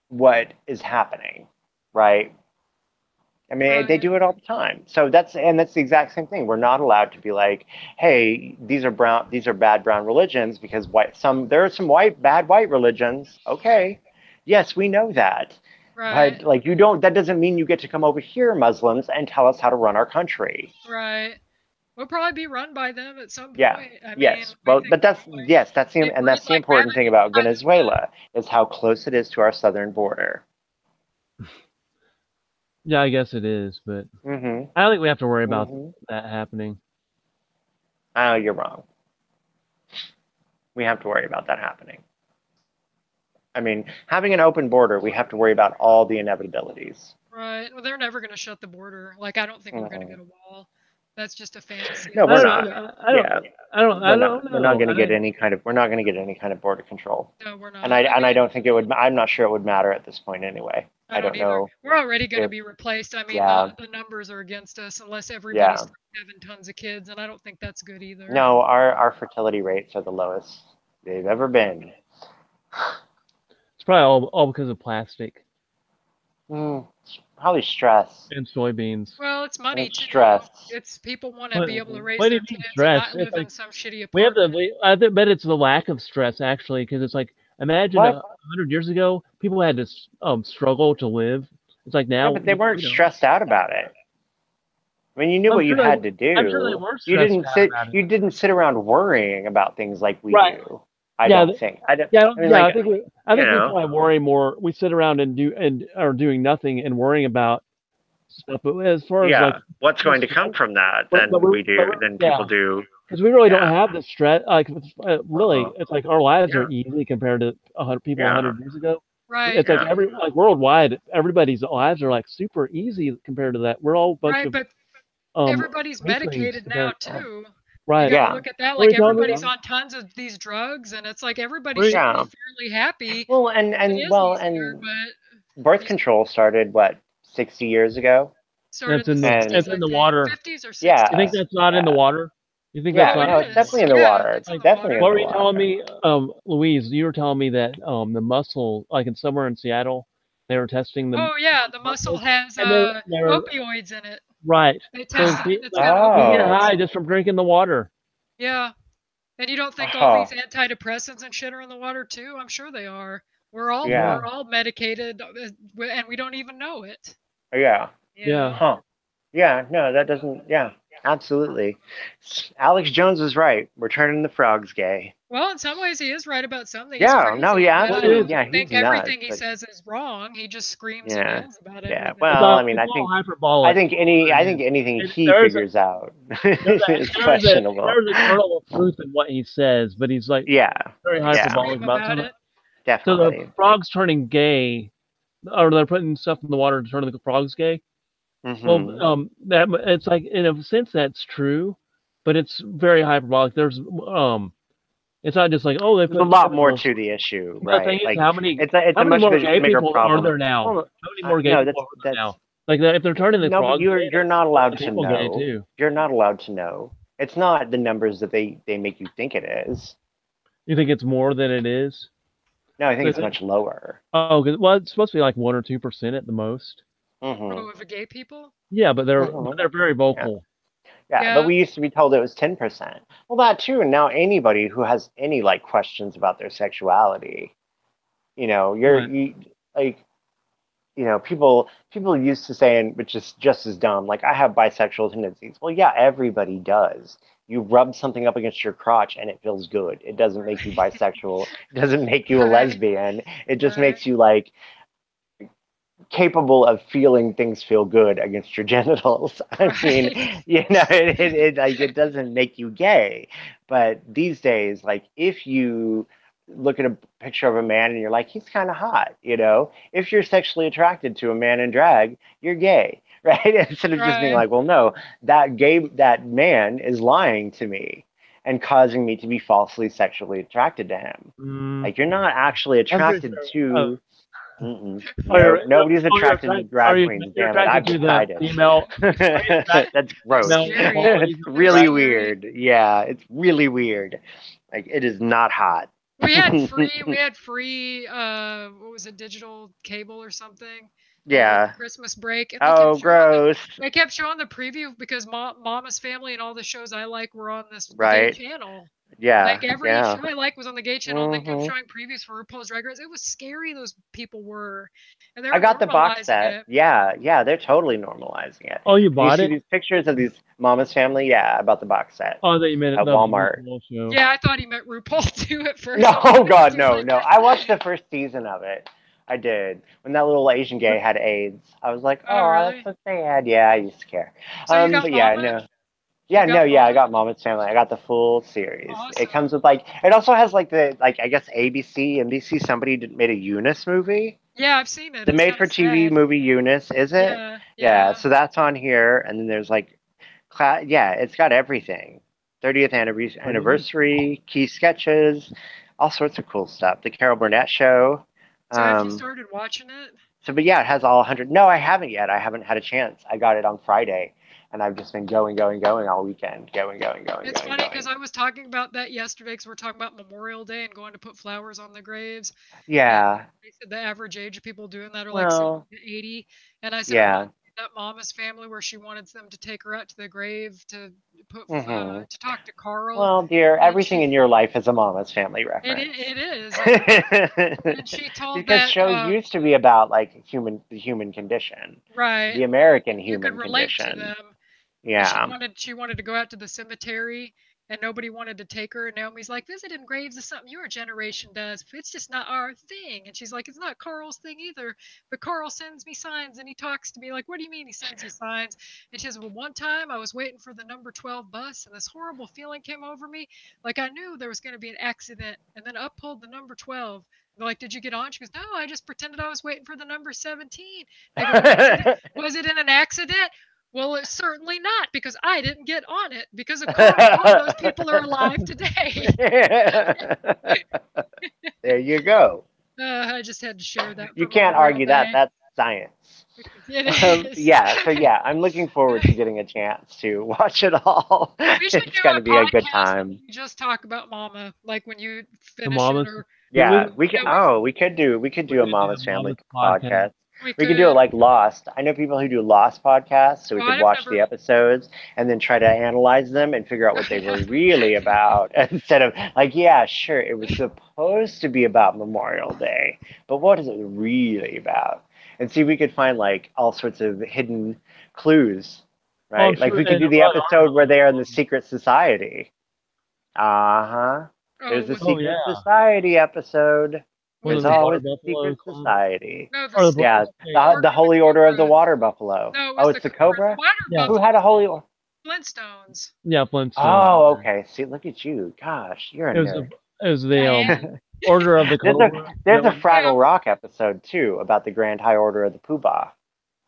what is happening, right? I mean, they Right. do it all the time. So that's the exact same thing. We're not allowed to be like, hey, these are bad brown religions because there are some bad white religions. Okay, yes, we know that. Right. But like that doesn't mean you get to come over here, Muslims, and tell us how to run our country. Right. We'll probably be run by them at some Yeah. point. I mean, Yes. we Well, think but that's anyway. yes, They breed that's the like important thing rabbits about by the Venezuela is how close it is to our southern border. Yeah, I guess it is, but Mm-hmm. I don't think we have to worry about Mm-hmm. that happening. Oh, you're wrong. We have to worry about that happening. I mean, having an open border, we have to worry about all the inevitabilities. Right. Well, they're never going to shut the border. Like, I don't think we're going to Mm-mm. get a wall. That's just a fantasy. No, of the we're I not. don't. Yeah, I don't we're not know. going to get any kind of. We're not going to get any kind of border control. No, we're not. And I don't think it would. I'm not sure it would matter at this point anyway. I I don't don't either. know We're already going to if. be replaced. I mean, Yeah. the numbers are against us unless everybody Yeah. starts having tons of kids, and I don't think that's good either. No, our fertility rates are the lowest they've ever been. It's probably all because of plastic Probably stress and soybeans. Well, it's money and too. stress. It's people want to be able to raise What do their you mean kids and stress? not live in some shitty We have apartment. I bet it's the lack of stress actually, because it's like imagine What? 100 years ago, people had to struggle to live. It's like Yeah, now, but they weren't stressed out about it. I mean, you knew I'm what you sure had to do. I'm sure they were stressed out about it. You didn't sit around worrying about things like we Right. do. I Yeah, don't think. I don't. Yeah, I mean, yeah. like, I think we know. probably worry more. We sit around and are doing nothing and worrying about stuff. But as far as like what's going to come from that than people do. Because we really don't Yeah. have the stress. Like really, Uh-huh. it's like our lives Yeah. are easy compared to 100 people Yeah. 100 years ago. Right. It's like like worldwide, everybody's lives are like super easy compared to that. We're all a bunch Right, of but everybody's medicated now too. Right. You gotta Yeah. look at that. What are Like you telling me? everybody's on tons of these drugs, and it's like everybody Wait. should Yeah. be fairly happy. Well, It is easier, and but birth control started what 60 years ago. started It's in in the the And- 60s, it's in the water. 50s or 60s. Yeah. You think that's not in the water? You think Yeah, that's no, not? it's definitely in the Yeah, water. it's It's in the definitely in water. What the were you water. telling me, Louise? You were telling me that the muscle, like in somewhere in Seattle, they were testing the Oh yeah, the muscle has and they were opioids in it. right. They So tested it. It's like, got you get Oh. opioids. high just from drinking the water. Yeah. And you don't think all Uh-huh. these antidepressants and shit are in the water too? I'm sure they are. We're all Yeah. medicated, and we don't even know it. Yeah. You Yeah. know? Huh. Yeah, no, that doesn't. Yeah, absolutely. Alex Jones was right. We're turning the frogs gay. Well, in some ways, he is right about something. He's Yeah, crazy, no, yeah, but I absolutely. don't Yeah, he's think nuts. everything he But says is wrong. He just screams and yeah, yells about yeah. everything. Well, I mean, It's I all think hyperbolic. anything he There's figures out There's is questionable. there's a kernel of truth in what he says, but he's like Yeah, very yeah, hyperbolic Scream about about something. it. So definitely. the frogs turning gay, or they're putting stuff in the water to turn the frogs gay. Mhm. Well, that it's like in a sense that's true, but it's very hyperbolic. It's not just like they There's put a lot more chemicals. to the issue, The thing right? is, Like how many it's how a many much more gay bigger people problem. are there now? Well, How many more gay no, people are there that's now? Like if they're turning the no, but frogs gay, you're that's not allowed the to people gay know. too. You're not allowed to know. It's not the numbers that they make you think it is. You think it's more than it is? No, I think Is it's it? much lower. Oh, well, it's supposed to be like 1 or 2% at the most. Mhm. Oh, of the gay people? Yeah, but they're Mhm. very vocal. Yeah, Yeah. but we used to be told it was 10%. Well, that too, and now anybody who has any like questions about their sexuality, people used to saying, which is just as dumb, like I have bisexual tendencies. Well, yeah, everybody does. You rub something up against your crotch and it feels good. It doesn't make you bisexual. It doesn't make you a Right. lesbian. It just Right. makes you like capable of feeling things feel good against your genitals. I mean, Right. it doesn't make you gay. But these days, like if you look at a picture of a man and you're like, he's kind of hot, if you're sexually attracted to a man in drag, you're gay, right? Instead of just being Right. like, well, no, that man is lying to me and causing me to be falsely sexually attracted to him. Mm, Like you're not actually I'm pretty attracted sure. Oh, to. Mm-mm. are Nope, nobody's you're attracted to attracted? Are drag you queens. you're Damn it, attracted I've to the decided. female? Are you attracted That's to the gross. That's female scary. qualities It's of the That's really drag? scary. weird. Yeah, it's really weird. Like it is not hot. We had free what was it, digital cable or something over the Yeah. Christmas break, and Oh, gross. they kept showing the preview because Mama's Family and all the shows I like were on the gay Right. channel. Yeah. Like every Yeah. show I like was on the gay channel, and they kept hmm showing previews for RuPaul's Drag Race. It was scary. Those people were, and they I were got the box normalizing set. it. Yeah, yeah, they're totally normalizing it. Oh, you And you bought see it? these pictures of these Mama's Family. Yeah, I bought the box set Oh, that you made it at the Walmart. RuPaul show. Yeah, I thought he meant RuPaul too at first. No, I'm like, this God, seems no, like no. I watched the first season of it. I did. When that little Asian gay had AIDS, I was like, oh, oh, that's really? so sad. Yeah, I used to care. So you got But yeah, Mama? no. You Yeah, no, got yeah, I Mama? got Mama's Family. I got the full series. It Awesome. comes with like, it also has like I guess ABC, NBC, somebody made a Eunice movie. Yeah, I've seen it. The It's kind of made-for-TV sad. movie Eunice, is it? Yeah, Yeah, yeah. so that's on here, and then there's like, yeah, it's got everything. 30th Really? anniversary, key sketches, all sorts of cool stuff. The Carol Burnett show. So have you Um, started watching it? but yeah, it has all 100. No, I haven't yet. I haven't had a chance. I got it on Friday, and I've just been going all weekend. It's funny because Going. I was talking about that yesterday because we're talking about Memorial Day and going to put flowers on the graves. And Yeah. they said the average age of people doing that are like 70 Well, to 80. And I said it reminds yeah. me of that Mama's Family where she wanted them to take her out to the grave to hmm to talk to Carl. Well, dear, And everything in your life is a Mama's Family reference. it is. And she told Because that shows used to be about like the human condition, right, the American you could human relate to condition. them. And Yeah. she wanted to go out to the cemetery and nobody wanted to take her. And Naomi's like, visiting graves is something your generation does. It's just not our thing. And she's like, it's not Carl's thing either. But Carl sends me signs and he talks to me like, what do you mean he sends you signs? And she says, well, one time I was waiting for the number 12 bus and this horrible feeling came over me. Like I knew there was going to be an accident, and then up pulled the number 12. They're like, did you get on? She goes, no, I just pretended I was waiting for the number 17. They go, was it in an accident? Well, it's certainly not because I didn't get on it. Because of Carl, all those people are alive today. There you go. I just had to share that You for can't Memorial argue that. Day. That's science. It is. Yeah, so yeah, I'm looking forward to getting a chance to watch it all. We should It's do going a to be a good podcast where time. we just talk about Mama, like when you The finish it, Mamas. or Yeah, we could. yeah, Oh, we could We do a could do a Mama's Family Mamas podcast. podcast. we We could do it could. like Lost. I know people who do Lost podcasts, so we Oh, could I've watch the never. episodes and then try to analyze them and figure out what they Yeah. were really about instead of like, yeah, sure, it was supposed to be about Memorial Day, but what is it really about? And see, we could find like all sorts of hidden clues, Oh, I'm right? Like sure we they could do the probably episode where they are in the secret society. Uh-huh. Oh, There's a with are. Oh secret yeah. society episode. One with There's of the the Water always a Buffalo secret Club. society. no Or the Yeah, hey, Order the of the Holy Order of the Cobra. Water Buffalo. No, it Oh, was it's the the Cobra. The Cobra? Water yeah, Who Buffalo. had a holy? Flintstones. yeah, Flintstones. Oh, okay. See, look at you. Gosh, you're a It was the nerd. the I am. Order of the Cobra. Is There's that a what? Yeah. Fraggle Rock episode too about the Grand High Order of the Poobah.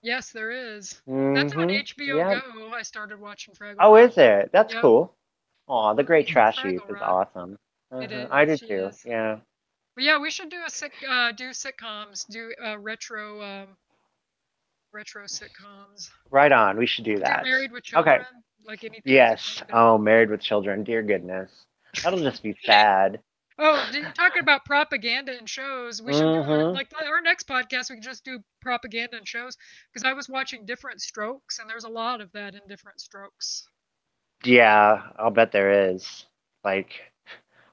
Yes, there is. That's on Mm-hmm. HBO Yeah. Go. I started watching Fraggle Oh, Rock. is it? That's Yep. cool. Aw, the Great I love Trash Heap Fraggle is Rock. awesome. It I is. do She too. is. Yeah. But yeah, we should do do sitcoms, do retro sitcoms. Right on. We should do Do that. Married with Okay. Children, like anything with a Yes. kid. Oh, Married with Children. Dear goodness. That'll just be sad. Oh, talking about propaganda and shows, we should do Mm-hmm. like our next podcast. We can just do propaganda and shows because I was watching Different Strokes, and there's a lot of that in Different Strokes. Yeah, I'll bet there is. Like,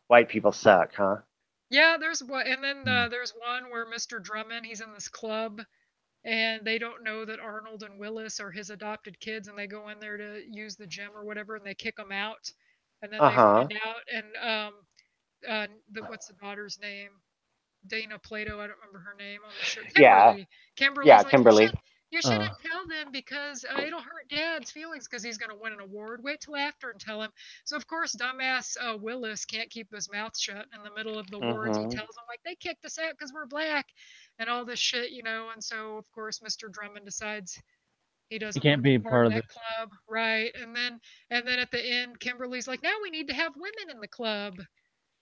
white people suck, huh? Yeah, there's what, and then there's one where Mr. Drummond, he's in this club, and they don't know that Arnold and Willis are his adopted kids, and they go in there to use the gym or whatever, and they kick them out, and then they Uh-huh. find out, and what's the daughter's name? Dana Plato, I don't remember her name on the show. Yeah. Kimberly's Yeah, like, Kimberly. you shouldn't tell them because it'll hurt Dad's feelings because he's going to win an award. Wait till after and tell him. So of course, dumbass Willis can't keep his mouth shut in the middle of the awards. He Hmm. tells them like they kicked us out because we're black, and all this shit, you know. And so of course, Mr. Drummond decides he You doesn't can't want to be be part of that club, right? And then at the end, Kimberly's like, now we need to have women in the club.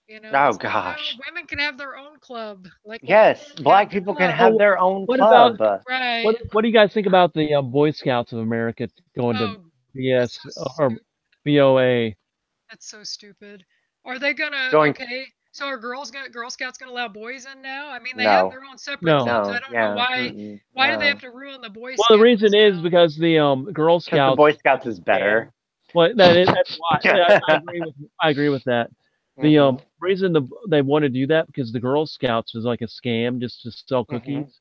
You know, Oh it's like, no, gosh. women can have their own club. Like, let Yes, women black have their people can club. have Oh, their own what about club. Right. what do you guys think about the Boy Scouts of America going to Oh, BS that's so or stupid. BOA? That's so stupid. Are they gonna, Going okay, so are Girl Scouts gonna allow boys in now? I mean, they have no, their own separate No. clubs. I no, don't know yeah, why do they no. have to ruin the Boy Well, the reason Scouts is now? because the Girl Because the Scouts. Boy Scouts is better. Well, that's why. Yeah, I agree with that. The Mhm, reason they want to do that because the Girl Scouts is like a scam just to sell mhm. cookies.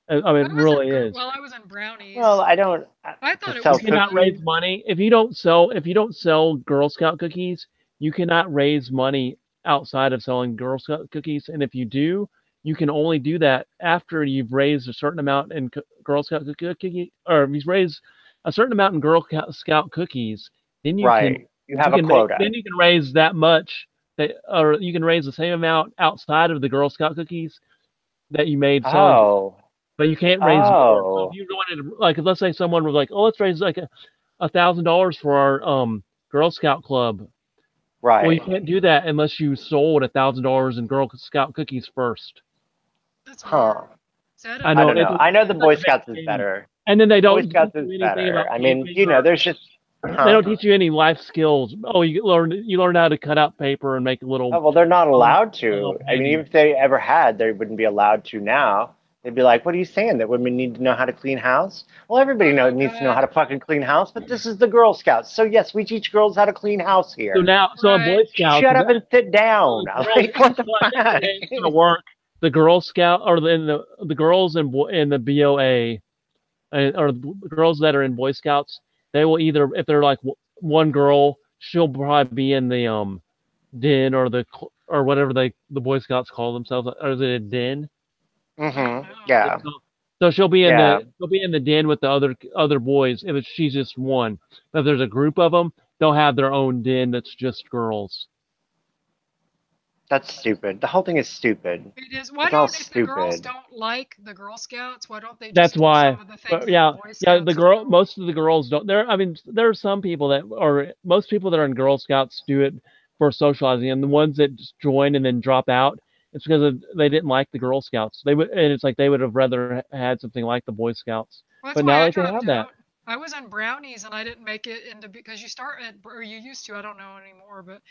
I mean, it really is. Well, I was in Brownies. Well, I don't I to thought it sell was You cannot fun. raise cookies. money if you don't sell Girl Scout cookies. You cannot raise money outside of selling Girl Scout cookies, and if you do, you can only do that after you've raised a certain amount in Girl Scout cookie, or if you've raised a certain amount in Girl Scout cookies, then Right. You have a quota. then you can raise that much that, or you can raise the same amount outside of the Girl Scout cookies that you made selling, Oh, but you can't raise more. So if oh, you wanted to, like, let's say someone was like, oh, let's raise like $1,000 for our Girl Scout club. Well, you right. can't do that unless you sold $1,000 in Girl Scout cookies first. That's Huh. weird. So I I don't I know know. don't know. I know the it's such Boy a big Scouts is scam. better. And then they Boy don't teach Scouts you is anything better. about I mean, taping there's just, they huh? don't teach you any life skills. Oh, you learn how to cut out paper and make a little Oh, well, they're not allowed a little to. I mean, baby. even if they ever had, they wouldn't be allowed to now. They'd be like, "What are you saying? That women need to know how to clean house?" Well, everybody Oh needs to know how God. to fucking clean house, but this is the Girl Scouts, so yes, we teach girls how to clean house So here. now, so in Right. Boy Scouts, Shut up and sit so down. the girls. Like, what the So I think the fuck? way it's gonna work, the Girl Scout or the girls in the BOA or the girls that are in Boy Scouts, they will either if they're like one girl, she'll probably be in the den or or whatever the Boy Scouts call themselves, or is it a den? I don't Mm-hmm. know. Yeah. So Yeah. she'll be in the den with the other boys if she's just one. But if there's a group of them, they'll have their own den that's just girls. That's stupid. The whole thing is stupid. It is. Why It's all don't, if the girls stupid. don't like the Girl Scouts, why don't they That's just do why. some of the things But that the yeah, Boy yeah. The Scouts girl, do? most of the girls don't. There, I mean, there are some people that, or most people that are in Girl Scouts do it for socializing, and the ones that just join and then drop out, it's because they didn't like the Girl Scouts. And it's like they would have rather had something like the Boy Scouts. Well, that's But why now I they can dropped have that. out. I was in Brownies and I didn't make it into because you start at or you used to. I don't know anymore, but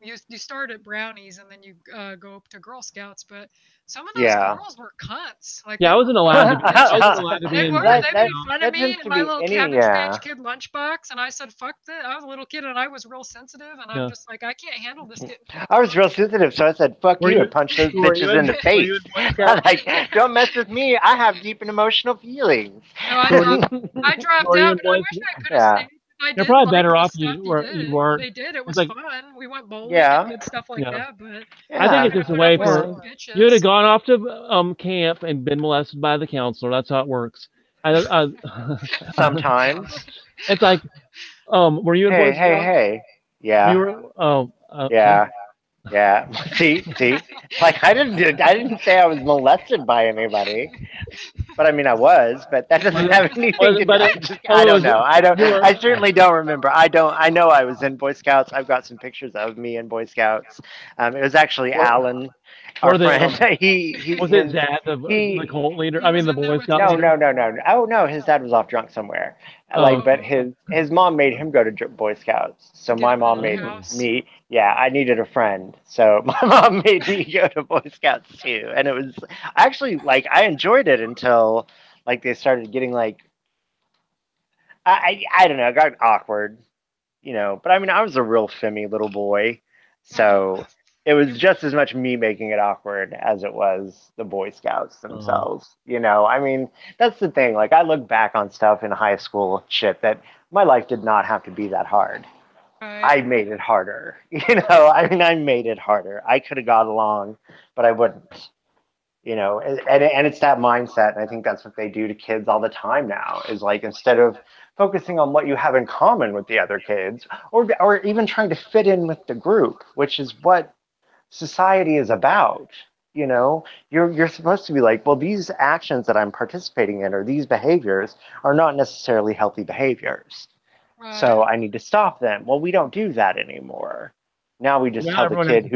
you start at Brownies and then you go up to Girl Scouts. But some of those Yeah. girls were cunts. Like Yeah, they I were wasn't allowed to fucking be. I wasn't bitches. allowed to be They in were. Boy They made Scouts. fun of that me tends in to my be little any, Cabbage Patch yeah. Kid lunchbox, and I said, "Fuck that." I was a little kid and I was real sensitive, and I'm Yeah. just like, I can't handle this getting picked I was on. real sensitive, so I said, "Fuck Were you," and you punched those were you bitches in in the were face. you in Boy I'm Scouts? like, "Don't mess with me. I have deep and emotional feelings." No, So I dropped were you out, in but I Boy wish I could have Yeah, stayed. I You're did probably like better the off stuff you they weren't. did. It It's was like fun. We went bowling and yeah, did stuff like yeah. that, but I think I it's yeah. had to just a put up way with for some Well, you would have bitches. gone off to camp and been molested by the counselor. That's how it works. sometimes. It's like were you in Boy Hey, hey, Scouts? hey. You Yeah, were oh okay. yeah, yeah. See. Like I didn't say I was molested by anybody. But I mean, I was, but that Was doesn't it have anything was to it do. but it I oh don't was it know. you were I certainly don't remember. I don't. I know I was in Boy Scouts. I've got some pictures of me in Boy Scouts. It was actually were, Alan, our were the friend. He was it his Zad the he. cult leader? He I was mean the in there Boy with Scout No, you. leader? no, no, no. Oh no, his dad was off drunk somewhere. Oh Like, but Oh, his mom made him go to Boy Scouts. So get my him in mom on the made house. me. Yeah, I needed a friend. So my mom made me go to Boy Scouts too, and it was actually like I enjoyed it until like they started getting like I don't know, it got awkward, you know. But I mean, I was a real femmy little boy, Oh, so it was you just as much me making it awkward as it was the Boy Scouts uh, themselves. You know, I mean, that's the thing. Like, I look back on stuff in high school, shit that my life did not have to be that hard. right. I made it harder. You know, I mean, I made it harder. I could have got along, but I wouldn't. You know, and it's that mindset. And I think that's what they do to kids all the time now is like, instead of focusing on what you have in common with the other kids, or even trying to fit in with the group, which is what society is about. You know, you're supposed to be like, well, these actions that I'm participating in or these behaviors are not necessarily healthy behaviors, Right. so I need to stop them. Well, we don't do that anymore. Now we just Now tell the everyone has kid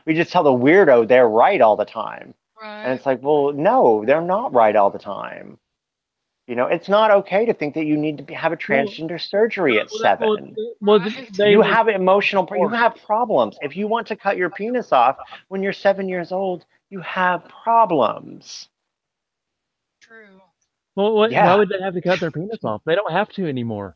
we just tell the weirdo they're right all the time. And Right. it's like, well, no, they're not right all the time. You know, it's not okay to think that you need to have a well, transgender surgery at well, 7. well, Right. they You would have you or have problems. If you want to cut your penis off when you're 7 years old, you have problems. True. well, why Yeah. would they have to cut their penis off? They don't have to anymore.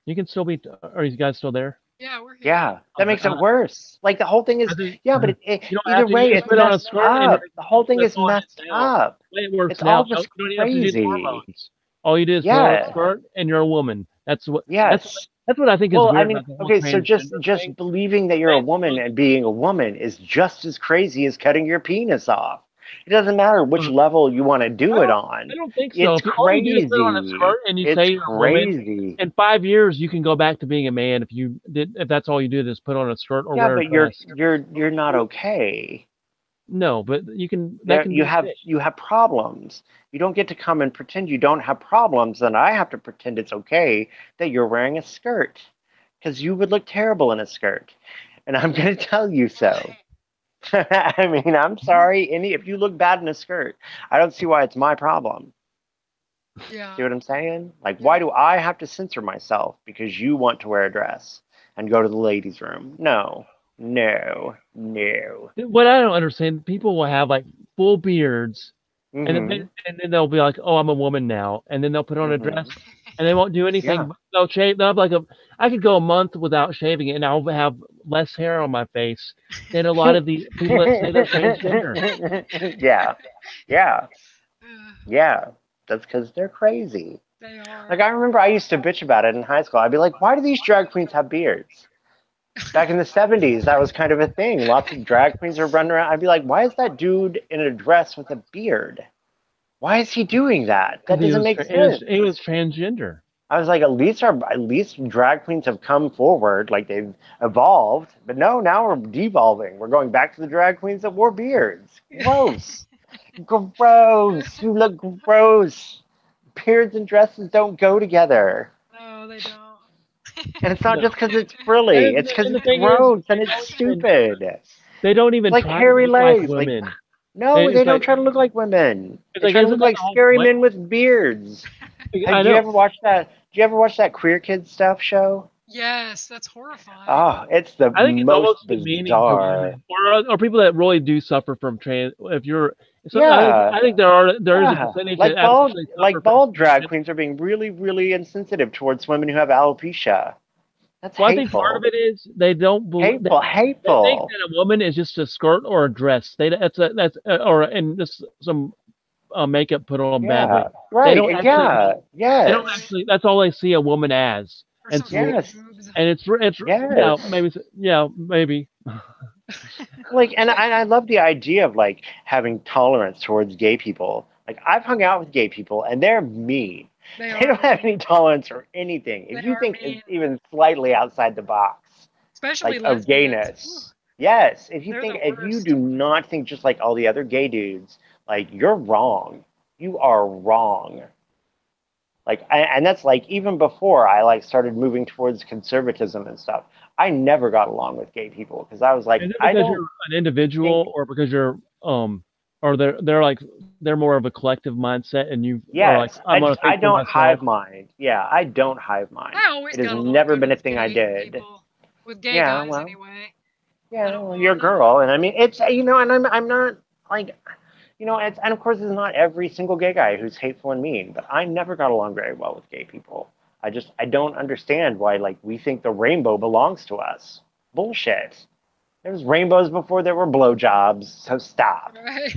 You can still be. Are you guys still there? Yeah, we're here. Yeah, that Okay, makes it worse. Like the whole thing I is, think yeah, but you don't have either to. You way, just it's put on a messed skirt and up. The whole thing that's is all it is messed now. up. The way it works It's all now, you just don't even have to do the crazy. hormones. All you do is put on a Yeah. skirt and you're a woman. That's Yes. that's what I think is Well, I weird mean, about the whole okay, so transgender just thing. believing that you're a woman and being a woman is just as crazy as cutting your penis off. It doesn't matter which Uh, level you want to I do it don't. I on. don't think so. It's If all you do is put on a crazy. skirt and you It's say you're a woman, crazy. in 5 years you can go back to being a man if you did. If that's all you did is put on a skirt or Yeah, wear a but dress. you're not okay. No, but you can. That There can be fixed. you have problems. You don't get to come and pretend you don't have problems, and I have to pretend it's okay that you're wearing a skirt because you would look terrible in a skirt, and I'm going to tell you so. Right. I mean, I'm sorry. If you look bad in a skirt, I don't see why it's my problem. Yeah. See what I'm saying? Like, Yeah. why do I have to censor myself because you want to wear a dress and go to the ladies' room? No, no, no. What I don't understand, people will have like full beards, Mm-hmm. and then they'll be like, "Oh, I'm a woman now," and then they'll put on a dress, Mm-hmm. and they won't do anything. Yeah. But they'll shave. They'll have like a. I could go a month without shaving it, and I'll have less hair on my face than a lot of the people that say they're transgender. Yeah, yeah, Uh, yeah. That's because they're crazy. they Like, are. I remember I used to bitch about it in high school. I'd be like, why do these drag queens have beards? Back in the 70s, that was kind of a thing. Lots of drag queens were running around. I'd be like, why is that dude in a dress with a beard? Why is he doing that? Because That he doesn't was make sense. he was transgender. I was like, at least drag queens have come forward, like they've evolved. But no, now we're devolving. We're going back to the drag queens that wore beards. Gross. Gross. You look gross. Beards and dresses don't go together. No, they don't. And it's not No, just because it's frilly. It's because and the it's thing is, gross and it's stupid. It's they don't even like try to hairy look like legs. Like, women. no, they It's don't like try to look like women. it's They like try to isn't look that like the whole scary point? men with beards. I Do you know. ever watch that? Do you ever watch that Queer Kid Stuff show? Yes, that's horrifying. Oh, it's the I think it's most almost demeaning to bizarre. women, or people that really do suffer from trans. If you're, so Yeah, I think there is a yeah. percentage that actually suffer from. Like bald drag queens are being really, really insensitive towards women who have alopecia. That's Well, I think part of hateful. it is they don't believe Hateful, they think hateful. that a woman is just a skirt or a dress. That's or and just some makeup put on badly. Yeah, They don't right. actually Yeah, they don't yes, Right. actually. That's all they see a woman as. Or And some so fake yes, boobs. and it's yeah yes. maybe yeah maybe Like, and I love the idea of like having tolerance towards gay people. Like, I've hung out with gay people, and they're mean. They They are don't have mean. any tolerance for anything. They If you are think it's mean. even slightly outside the box, Especially like of lesbians. Ooh, gayness, yes. they're the If you worst. do not think just like all the other gay dudes, like you're wrong. You are wrong. Like, and that's like even before I like started moving towards conservatism and stuff. I never got along with gay people because I was like, is it I because don't you're an think. individual or because you're or they're like they're more of a collective mindset and you are like Yes, I'm gonna I think for don't myself. hive mind. Yeah, I don't hive mind. I always It has got along never good been a with thing I gay did. people. With gay Yeah, guys, well, anyway. I yeah, don't well, you're a mind them. girl, and I mean, it's and I'm not like, it's and of course it's not every single gay guy who's hateful and mean, but I never got along very well with gay people. I don't understand why like we think the rainbow belongs to us. Bullshit. There was rainbows before there were blowjobs, so stop. Right.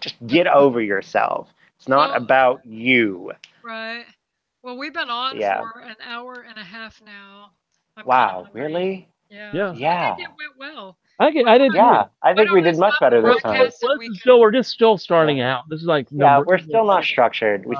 Just get over yourself. It's not Well, about you. right. Well, we've been on Yeah. for an hour and a half now. I'm kind of Wow, hungry. really? Yeah. Yeah. I think Yeah. it went well. I did. Yeah, I think Why we don't did much stop better the this time. podcast and we can- We're just still starting out. This is like Yeah, number. we're still not structured. We